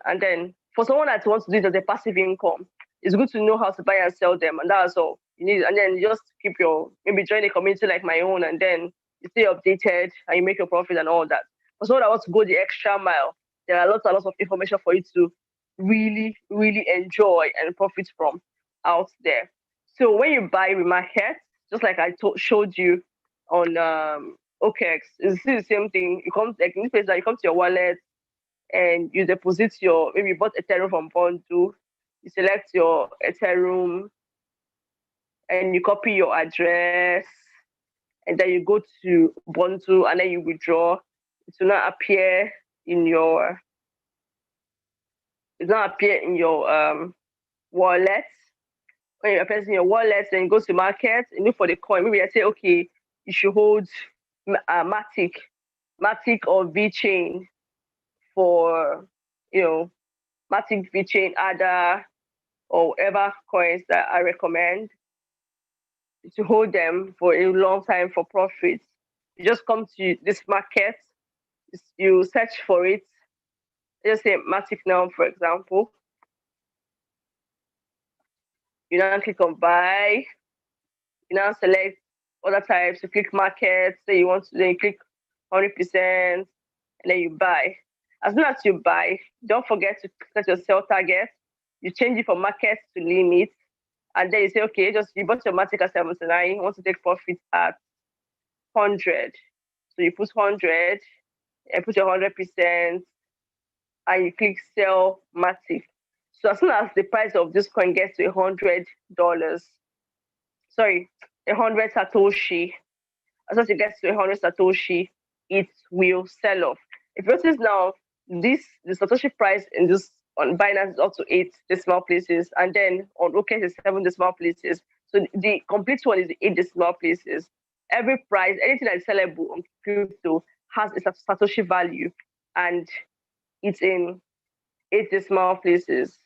And then for someone that wants to do it as a passive income, it's good to know how to buy and sell them, and that's all you need. And then you just keep maybe join a community like my own, and then you stay updated and you make your profit and all that. For someone that wants to go the extra mile, there are lots and lots of information for you to really, really enjoy and profit from out there. So when you buy with market, just like I showed you on OKX, it's still the same thing. You come like in this place that you come to your wallet and you deposit maybe you bought Ethereum from Bundle, you select your Ethereum and you copy your address and then you go to Bundle and then you withdraw. It will not appear in your wallet. When you're pressing your wallet, then you go to market and look for the coin. Maybe I say, okay, you should hold Matic or VeChain for, Matic, VeChain, ADA, or whatever coins that I recommend to hold them for a long time for profits. You just come to this market, you search for it. Let's say Matic now, for example. You now click on buy. You now select other types. You click market. Say you want to, then you click 100%, and then you buy. As soon as you buy, don't forget to set your sell target. You change it from market to limit, and then you say, okay, you bought your Matic at 79. You want to take profit at 100. So you put 100, and put your 100%, and you click sell Matic. So as soon as the price of this coin gets to $100, 100 Satoshi, as soon as it gets to 100 Satoshi, it will sell off. If you notice now, the Satoshi price in this on Binance is up to 8 decimal places, and then on OKX is 7 decimal places. So the complete one is 8 decimal places. Every price, anything that is sellable on crypto has a Satoshi value, and it's in 8 decimal places.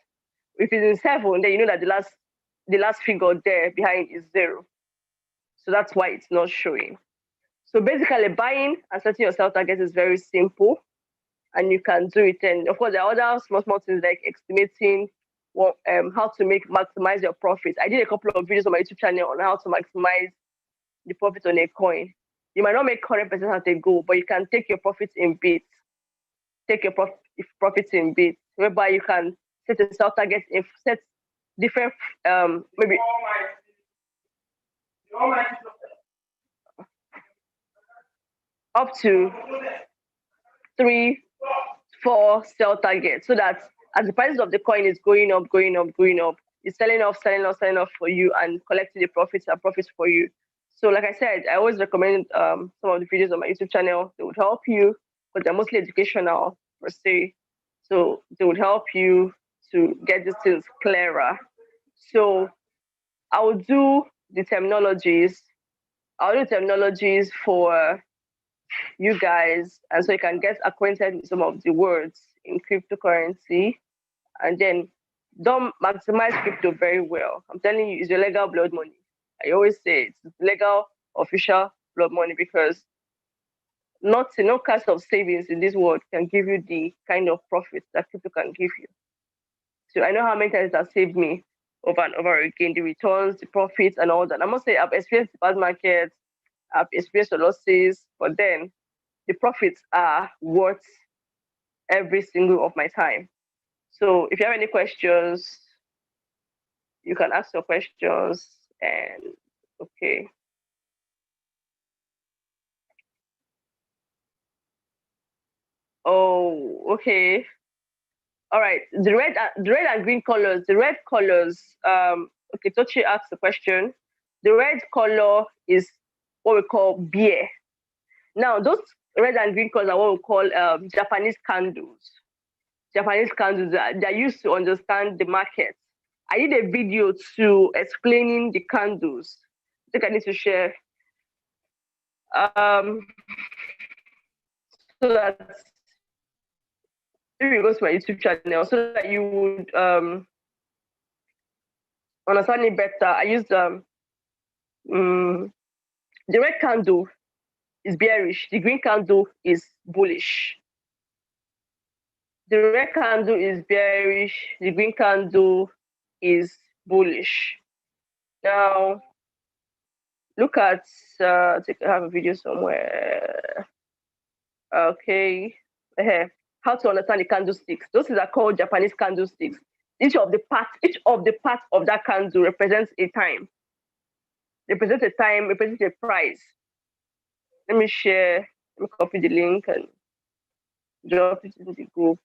If it's in 7, then you know that the last figure there behind is 0. So that's why it's not showing. So basically, buying and setting your sell target is very simple, and you can do it. And of course, there are other small things like estimating how to maximize your profits. I did a couple of videos on my YouTube channel on how to maximize the profit on a coin. You might not make 100% at a go, but you can take your profits in bits. Take your profits in bits, whereby you can set a sell target, set different maybe. Up to 3, 4 sell targets, so that as the prices of the coin is going up, it's selling off for you and collecting the profits for you. So like I said, I always recommend some of the videos on my YouTube channel. They would help you, but they're mostly educational per se. So they would help you to get these things clearer. So I will do the terminologies. I'll do terminologies for you guys, and so you can get acquainted with some of the words in cryptocurrency, and then don't maximize crypto very well. I'm telling you, it's your legal blood money. I always say it's legal, official blood money because nothing, no kind of savings in this world can give you the kind of profits that crypto can give you. So I know how many times that saved me over and over again, the returns, the profits, and all that. I must say I've experienced the bad markets, I've experienced the losses, but then the profits are worth every single of my time. So if you have any questions, you can ask your questions and okay. Oh, okay. All right. The red and green colors. The red colors. Okay, Tochi asked the question. The red color is what we call beer. Now, those red and green colors are what we call Japanese candles. Japanese candles they're used to understand the market. I did a video to explaining the candles. I think I need to share. So that if you go to my YouTube channel, so that you would understand it better. I used the red candle is bearish, the green candle is bullish. The red candle is bearish, the green candle is bullish. Now, look at, I think I have a video somewhere. Okay, how to understand the candlesticks. Those are called Japanese candlesticks. Each of the parts of that candle represents a time. Represents a time, represents a price. Let me share, let me copy the link and drop it in the group.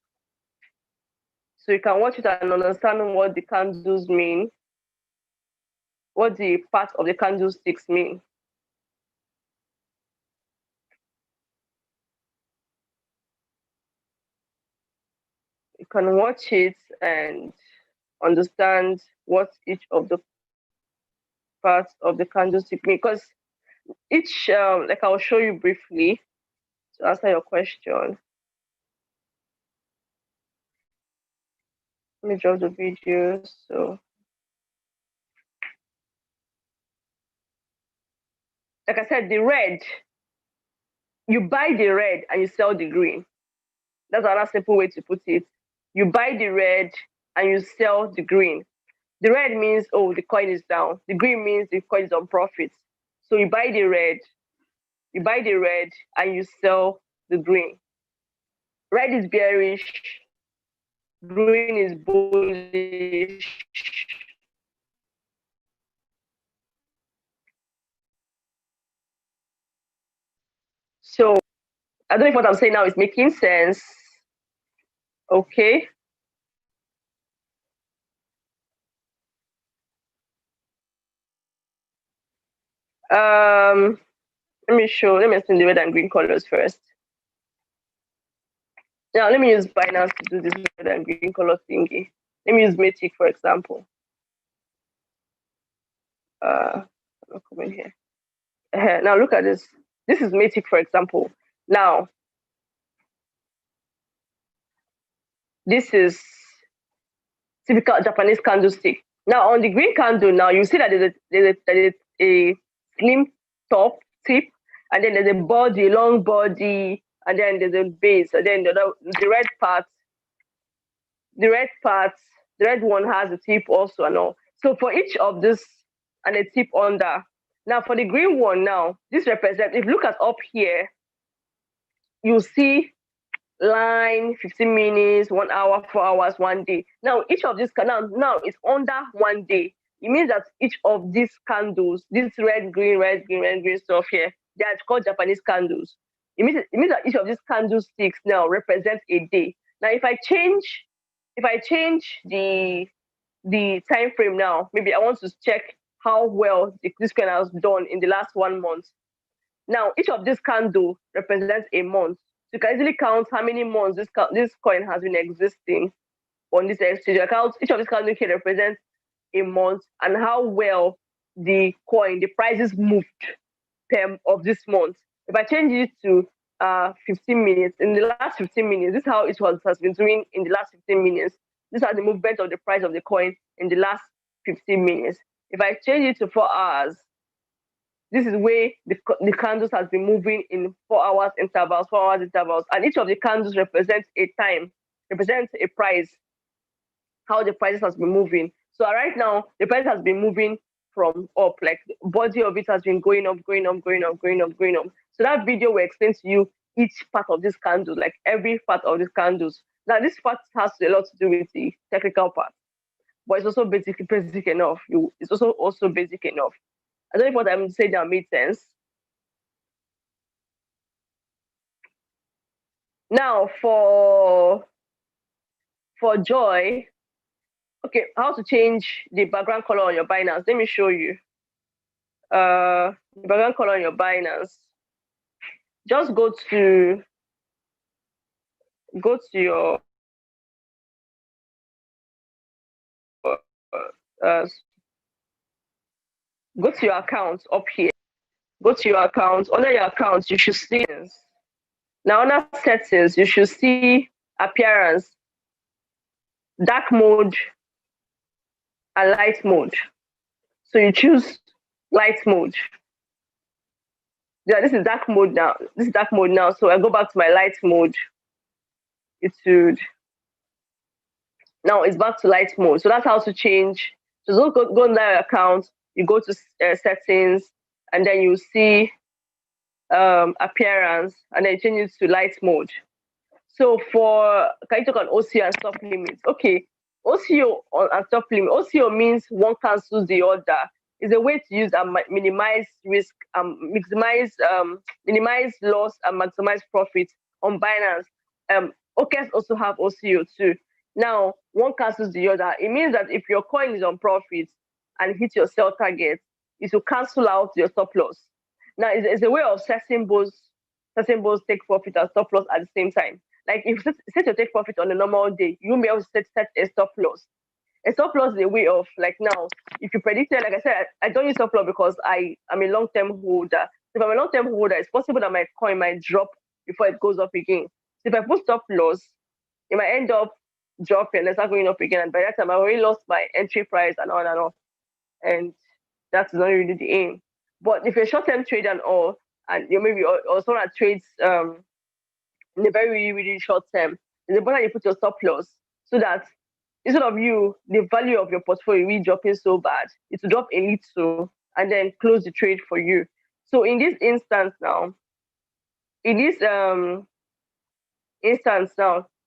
So you can watch it and understand what the candles mean, what the parts of the candlesticks mean. You can watch it and understand what each of the parts of the candlestick mean. Because each, like I'll show you briefly to answer your question. Let me drop the video. So, like I said, the red, you buy the red and you sell the green. That's another simple way to put it. You buy the red and you sell the green. The red means, oh, the coin is down. The green means the coin is on profit. So you buy the red and you sell the green. Red is bearish, green is bullish. So I don't know if what I'm saying now is making sense. Okay. Let me explain the red and green colors first. Now let me use Binance to do this red and green color thingy. Let me use Matic for example. I'll come in here. Now look at this. This is Matic for example. Now this is typical Japanese candlestick. Now on the green candle, now you see that there's a slim top tip, and then there's a body, long body, and then there's a base, and then the red part, the red one has a tip also and all. So for each of this and a tip under. Now for the green one, now this represents, if you look at up here, you see line 15 minutes, 1 hour, 4 hours, 1 day. Now each of these now it's under 1 day. It means that each of these candles, this red, green stuff here, they are called Japanese candles. It means that each of these candlesticks now represents a day. Now if I change the time frame now, maybe I want to check how well this coin has done in the last 1 month. Now each of these candles represents a month. So you can easily count how many months this coin has been existing on this exchange. Each of these candles here represents a month and how well the prices moved of this month. If I change it to 15 minutes, in the last 15 minutes, this is how it has been doing in the last 15 minutes. these are the movement of the price of the coin in the last 15 minutes. If I change it to 4 hours, this is where the candles has been moving in 4 hours intervals, and each of the candles represents a time, represents a price, how the prices has been moving. So right now, the price has been moving from up, like the body of it has been going up, going up, going up, going up, going up. So that video will explain to you each part of this candle, like every part of these candles. Now, this part has a lot to do with the technical part, but it's also basic enough. It's also basic enough. I don't know if what I'm saying that made sense. Now, for Joy, okay, how to change the background color on your Binance? Let me show you. The background color on your Binance. Just go to your go to your account up here. Go to your account. Under your account, you should see this. Now, under settings, you should see appearance, dark mode, and light mode. So you choose light mode. Yeah, this is dark mode now. This is dark mode now. So I go back to my light mode. It should. Now it's back to light mode. So that's how to change. So go on your account. You go to settings, and then you see appearance, and then change it to light mode. So can you talk on OCO and stop limits? Okay, OCO and stop limit. OCO means one cancels the order. It's a way to use and minimize risk, minimize loss and maximize profit on Binance. OKEX also have OCO too. Now, one cancels the other. It means that if your coin is on profit and hit your sell target, it will cancel out your stop loss. Now, it's a way of setting both take profit and stop loss at the same time. Like if you set your take profit on a normal day, you won't be able to set a stop loss. A stop loss is a way of, like, now, if you predicted, like I said, I don't use stop loss because I'm a long-term holder. If I'm a long-term holder, it's possible that my coin might drop before it goes up again. So if I put stop loss, it might end up dropping and start going up again. And by that time, I already lost my entry price and on and off. And that's not really the aim. But if you're a short-term trader and all, and you maybe also that trades in a very, really, really short term, it's important you put your stop loss so that instead of the value of your portfolio really dropping so bad, it will drop a little and then close the trade for you. So in this instance now, you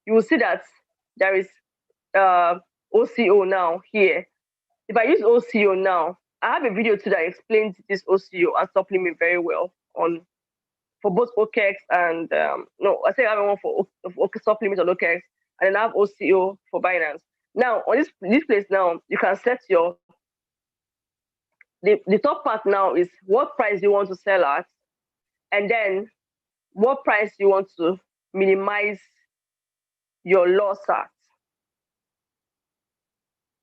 will see that there is OCO now here. If I use OCO now, I have a video too that explains this OCO and stop limit very well for both OKEX and I think I have one for stop limit on OKEX, and then I have OCO for Binance. Now on this place now, you can set the top part now is what price you want to sell at, and then what price you want to minimize your loss at.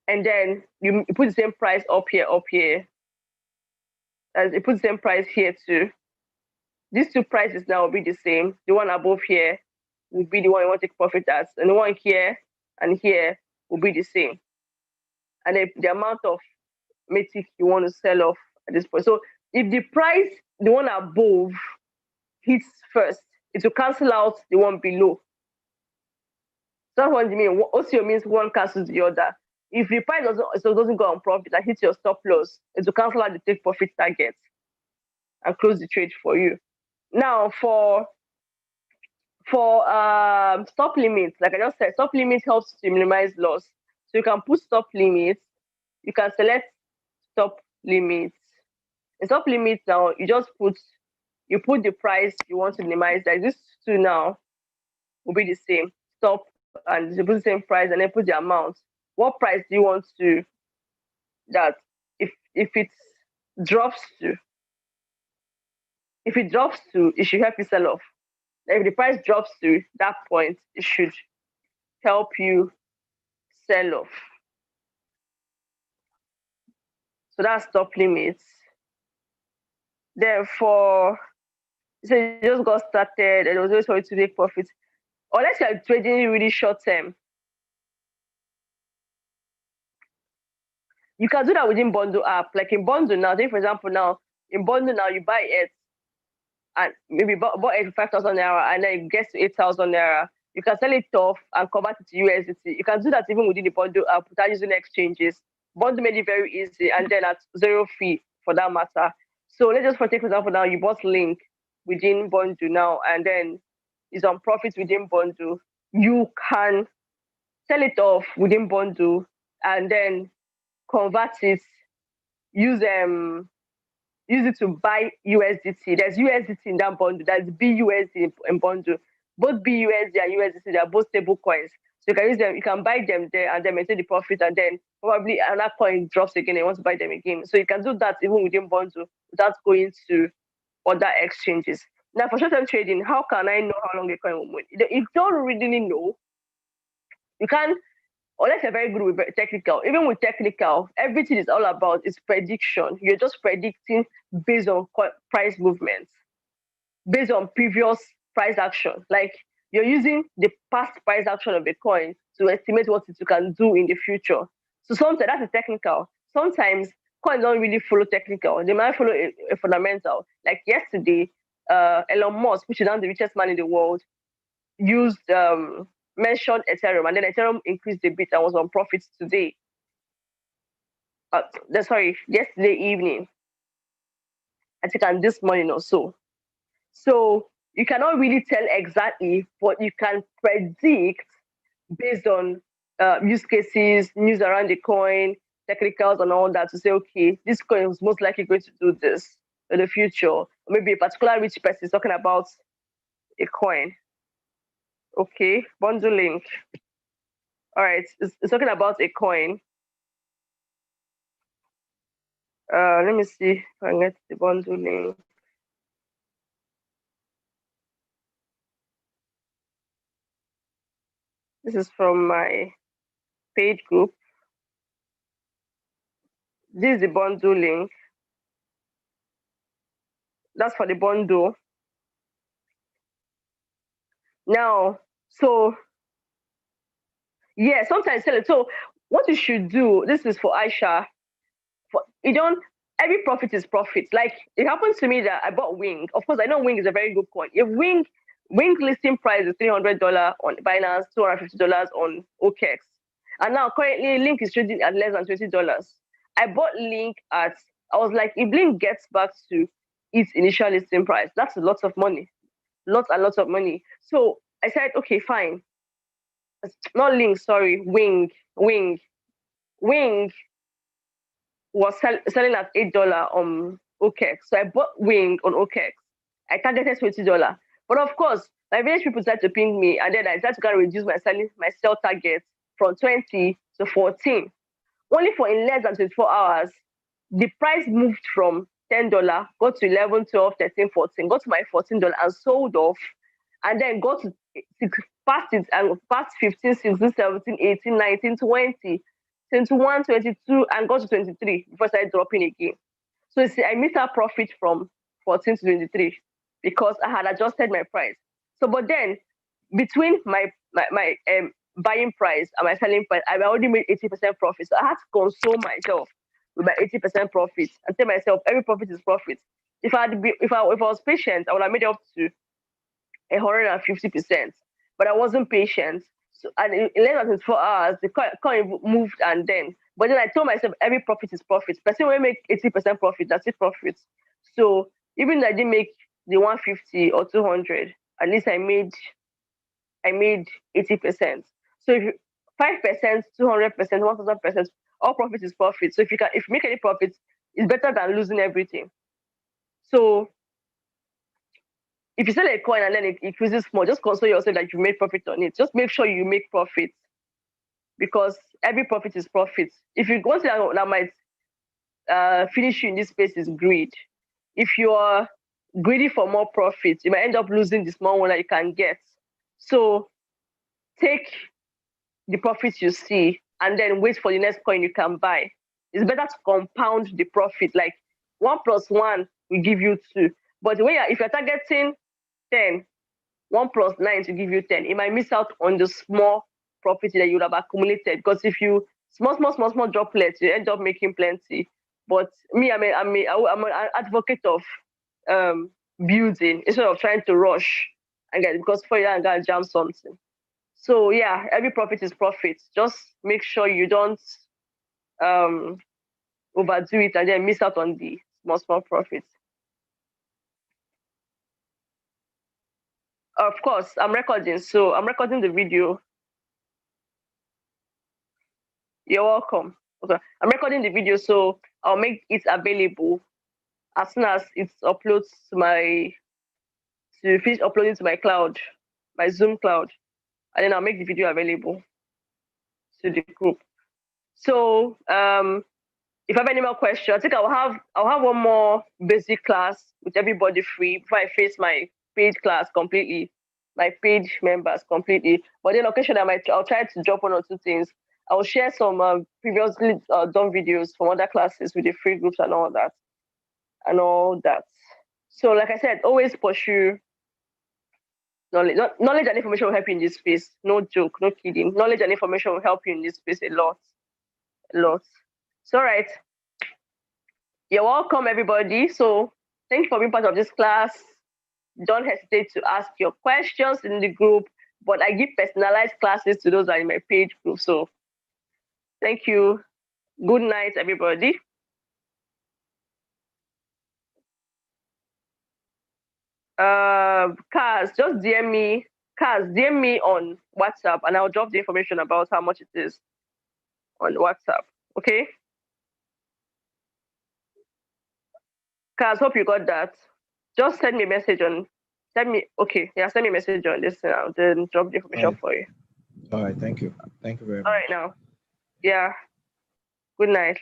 And then you put the same price up here. As you put the same price here too. These two prices now will be the same. The one above here will be the one you want to take profit at, and the one here and here will be the same. And the amount of Matic you want to sell off at this point. So if the price, the one above, hits first, it will cancel out the one below. So that's what you mean. OCO means one cancels the other. If the price doesn't go on profit and hits your stop loss, it will cancel out the take profit target and close the trade for you. Now for stop limits, like I just said, stop limit helps to minimize loss. So you can put stop limits. You can select stop limits. In stop limits now, you put the price you want to minimize. Like this two now will be the same. Stop, and you put the same price and then put the amount. What price do you want to that if it drops to? If it drops to, it should help you sell off. If the price drops to that point, it should help you sell off. So that's stop limits. Therefore, so you just got started and it was always for you to make profit. Unless you're trading really short term. you can do that within Bundle app. Like in Bundle now, take for example now, in Bundle now you buy it and maybe bought it for 5,000 naira and then it gets to 8,000 naira. You can sell it off and convert it to USDT. You can do that even within the Bundle app without using exchanges. Bundle made it very easy and then at zero fee for that matter. So let's just take for example now, you bought Link within Bundle now and then it's on profit within Bundle. You can sell it off within Bundle and then convert it, use it to buy USDT. There's USDT in that bundle. There's BUSD in bundle. Both BUSD and USDT, they are both stable coins. So you can use them, you can buy them there and then maintain the profit and then probably another coin drops again and you want to buy them again. So you can do that even within bundle without going to other exchanges. Now for short-term trading, how can I know how long a coin will move? If you don't really know, you can't, unless you're very good with technical. Even with technical, everything is all about is prediction. You're just predicting based on price movements, based on previous price action. Like you're using the past price action of a coin to estimate what it can do in the future. So sometimes that's a technical. Sometimes coins don't really follow technical. They might follow a fundamental. Like yesterday, Elon Musk, which is now the richest man in the world, used mentioned Ethereum, and then Ethereum increased a bit and was on profits today. Yesterday evening. I think and this morning or so. So you cannot really tell exactly, but you can predict based on use cases, news around the coin, technicals and all that to say, okay, this coin is most likely going to do this in the future. Or maybe a particular rich person is talking about a coin. Okay, Bundle Link. All right, it's talking about a coin. Let me see if I can get the Bundle Link. This is from my paid group. This is the Bundle Link. That's for the bundle. Now, so yeah, sometimes sell it. So what you should do, this is for Aisha. Every profit is profit. Like it happens to me that I bought Wing. Of course, I know Wing is a very good coin. If Wing listing price is $300 on Binance, $250 on OKX, and now currently Link is trading at less than $20. I bought Link I was like, if Link gets back to its initial listing price, that's lots of money, lots and lots of money. So I said, okay, fine. Not Link, sorry, Wing. Wing was selling at $8 on OKX. So I bought Wing on OKX. I targeted $20. But of course, my village people started to ping me, and then I started to kind of reduce my sell target from 20 to 14. Only for in less than 24 hours, the price moved from $10, got to 11, 12, 13, 14, got to my $14 and sold off, and then got to past 15, 16, 17, 18, 19, 20, 21, 22, and got to 23 before I started dropping again. So you see, I missed out profit from 14 to 23 because I had adjusted my price. So, but then between my buying price and my selling price, I already made 80% profit. So I had to console myself with my 80% profit and tell myself every profit is profit. If I was patient, I would have made it up to 150%. But I wasn't patient. So, and in less than 24 hours, the coin moved and then. But then I told myself every profit is profit. Person will make 80% profit, that's it profit. So even though I didn't make the 150 or 200, at least I made 80%. So if 5%, 200%, 1000%, all profit is profit. So if you make any profits, it's better than losing everything. So if you sell a coin and then it increases more, just console yourself that you made profit on it. Just make sure you make profit because every profit is profit. If you want to that might finish you in this space is greed. If you are greedy for more profit, you might end up losing the small one that you can get. So take the profits you see and then wait for the next coin you can buy. It's better to compound the profit. Like 1 + 1 will give you 2. But if you're targeting 10, 1 + 9 to give you 10, it might miss out on the small profit that you would have accumulated. Because if you small droplets, you end up making plenty. But me, I'm an advocate of building instead of trying to rush and get, because for you and gonna jam something. So yeah, every profit is profit. Just make sure you don't overdo it and then miss out on the small profits. Of course, I'm recording, so I'm recording the video. You're welcome. Okay, I'm recording the video, so I'll make it available as soon as it uploads to finish uploading to my cloud, my Zoom cloud, and then I'll make the video available to the group. So if I have any more questions, I think I'll have one more basic class with everybody free before I face my paid class completely, my paid members completely. But then occasionally I'll try to drop one or two things. I'll share some previously done videos from other classes with the free groups and all that. So like I said, always pursue knowledge. Knowledge and information will help you in this space. No joke, no kidding. Knowledge and information will help you in this space a lot. So all right. You're welcome, everybody. So thank you for being part of this class. Don't hesitate to ask your questions in the group, but I give personalized classes to those that are in my paid group. So thank you. Good night, everybody. Kaz, just DM me. Kaz, DM me on WhatsApp and I'll drop the information about how much it is on WhatsApp. Okay? Kaz, hope you got that. Just send me a message on, send me a message on this and I'll then drop the information for you. All right, thank you. Thank you very much. All right now. Yeah. Good night.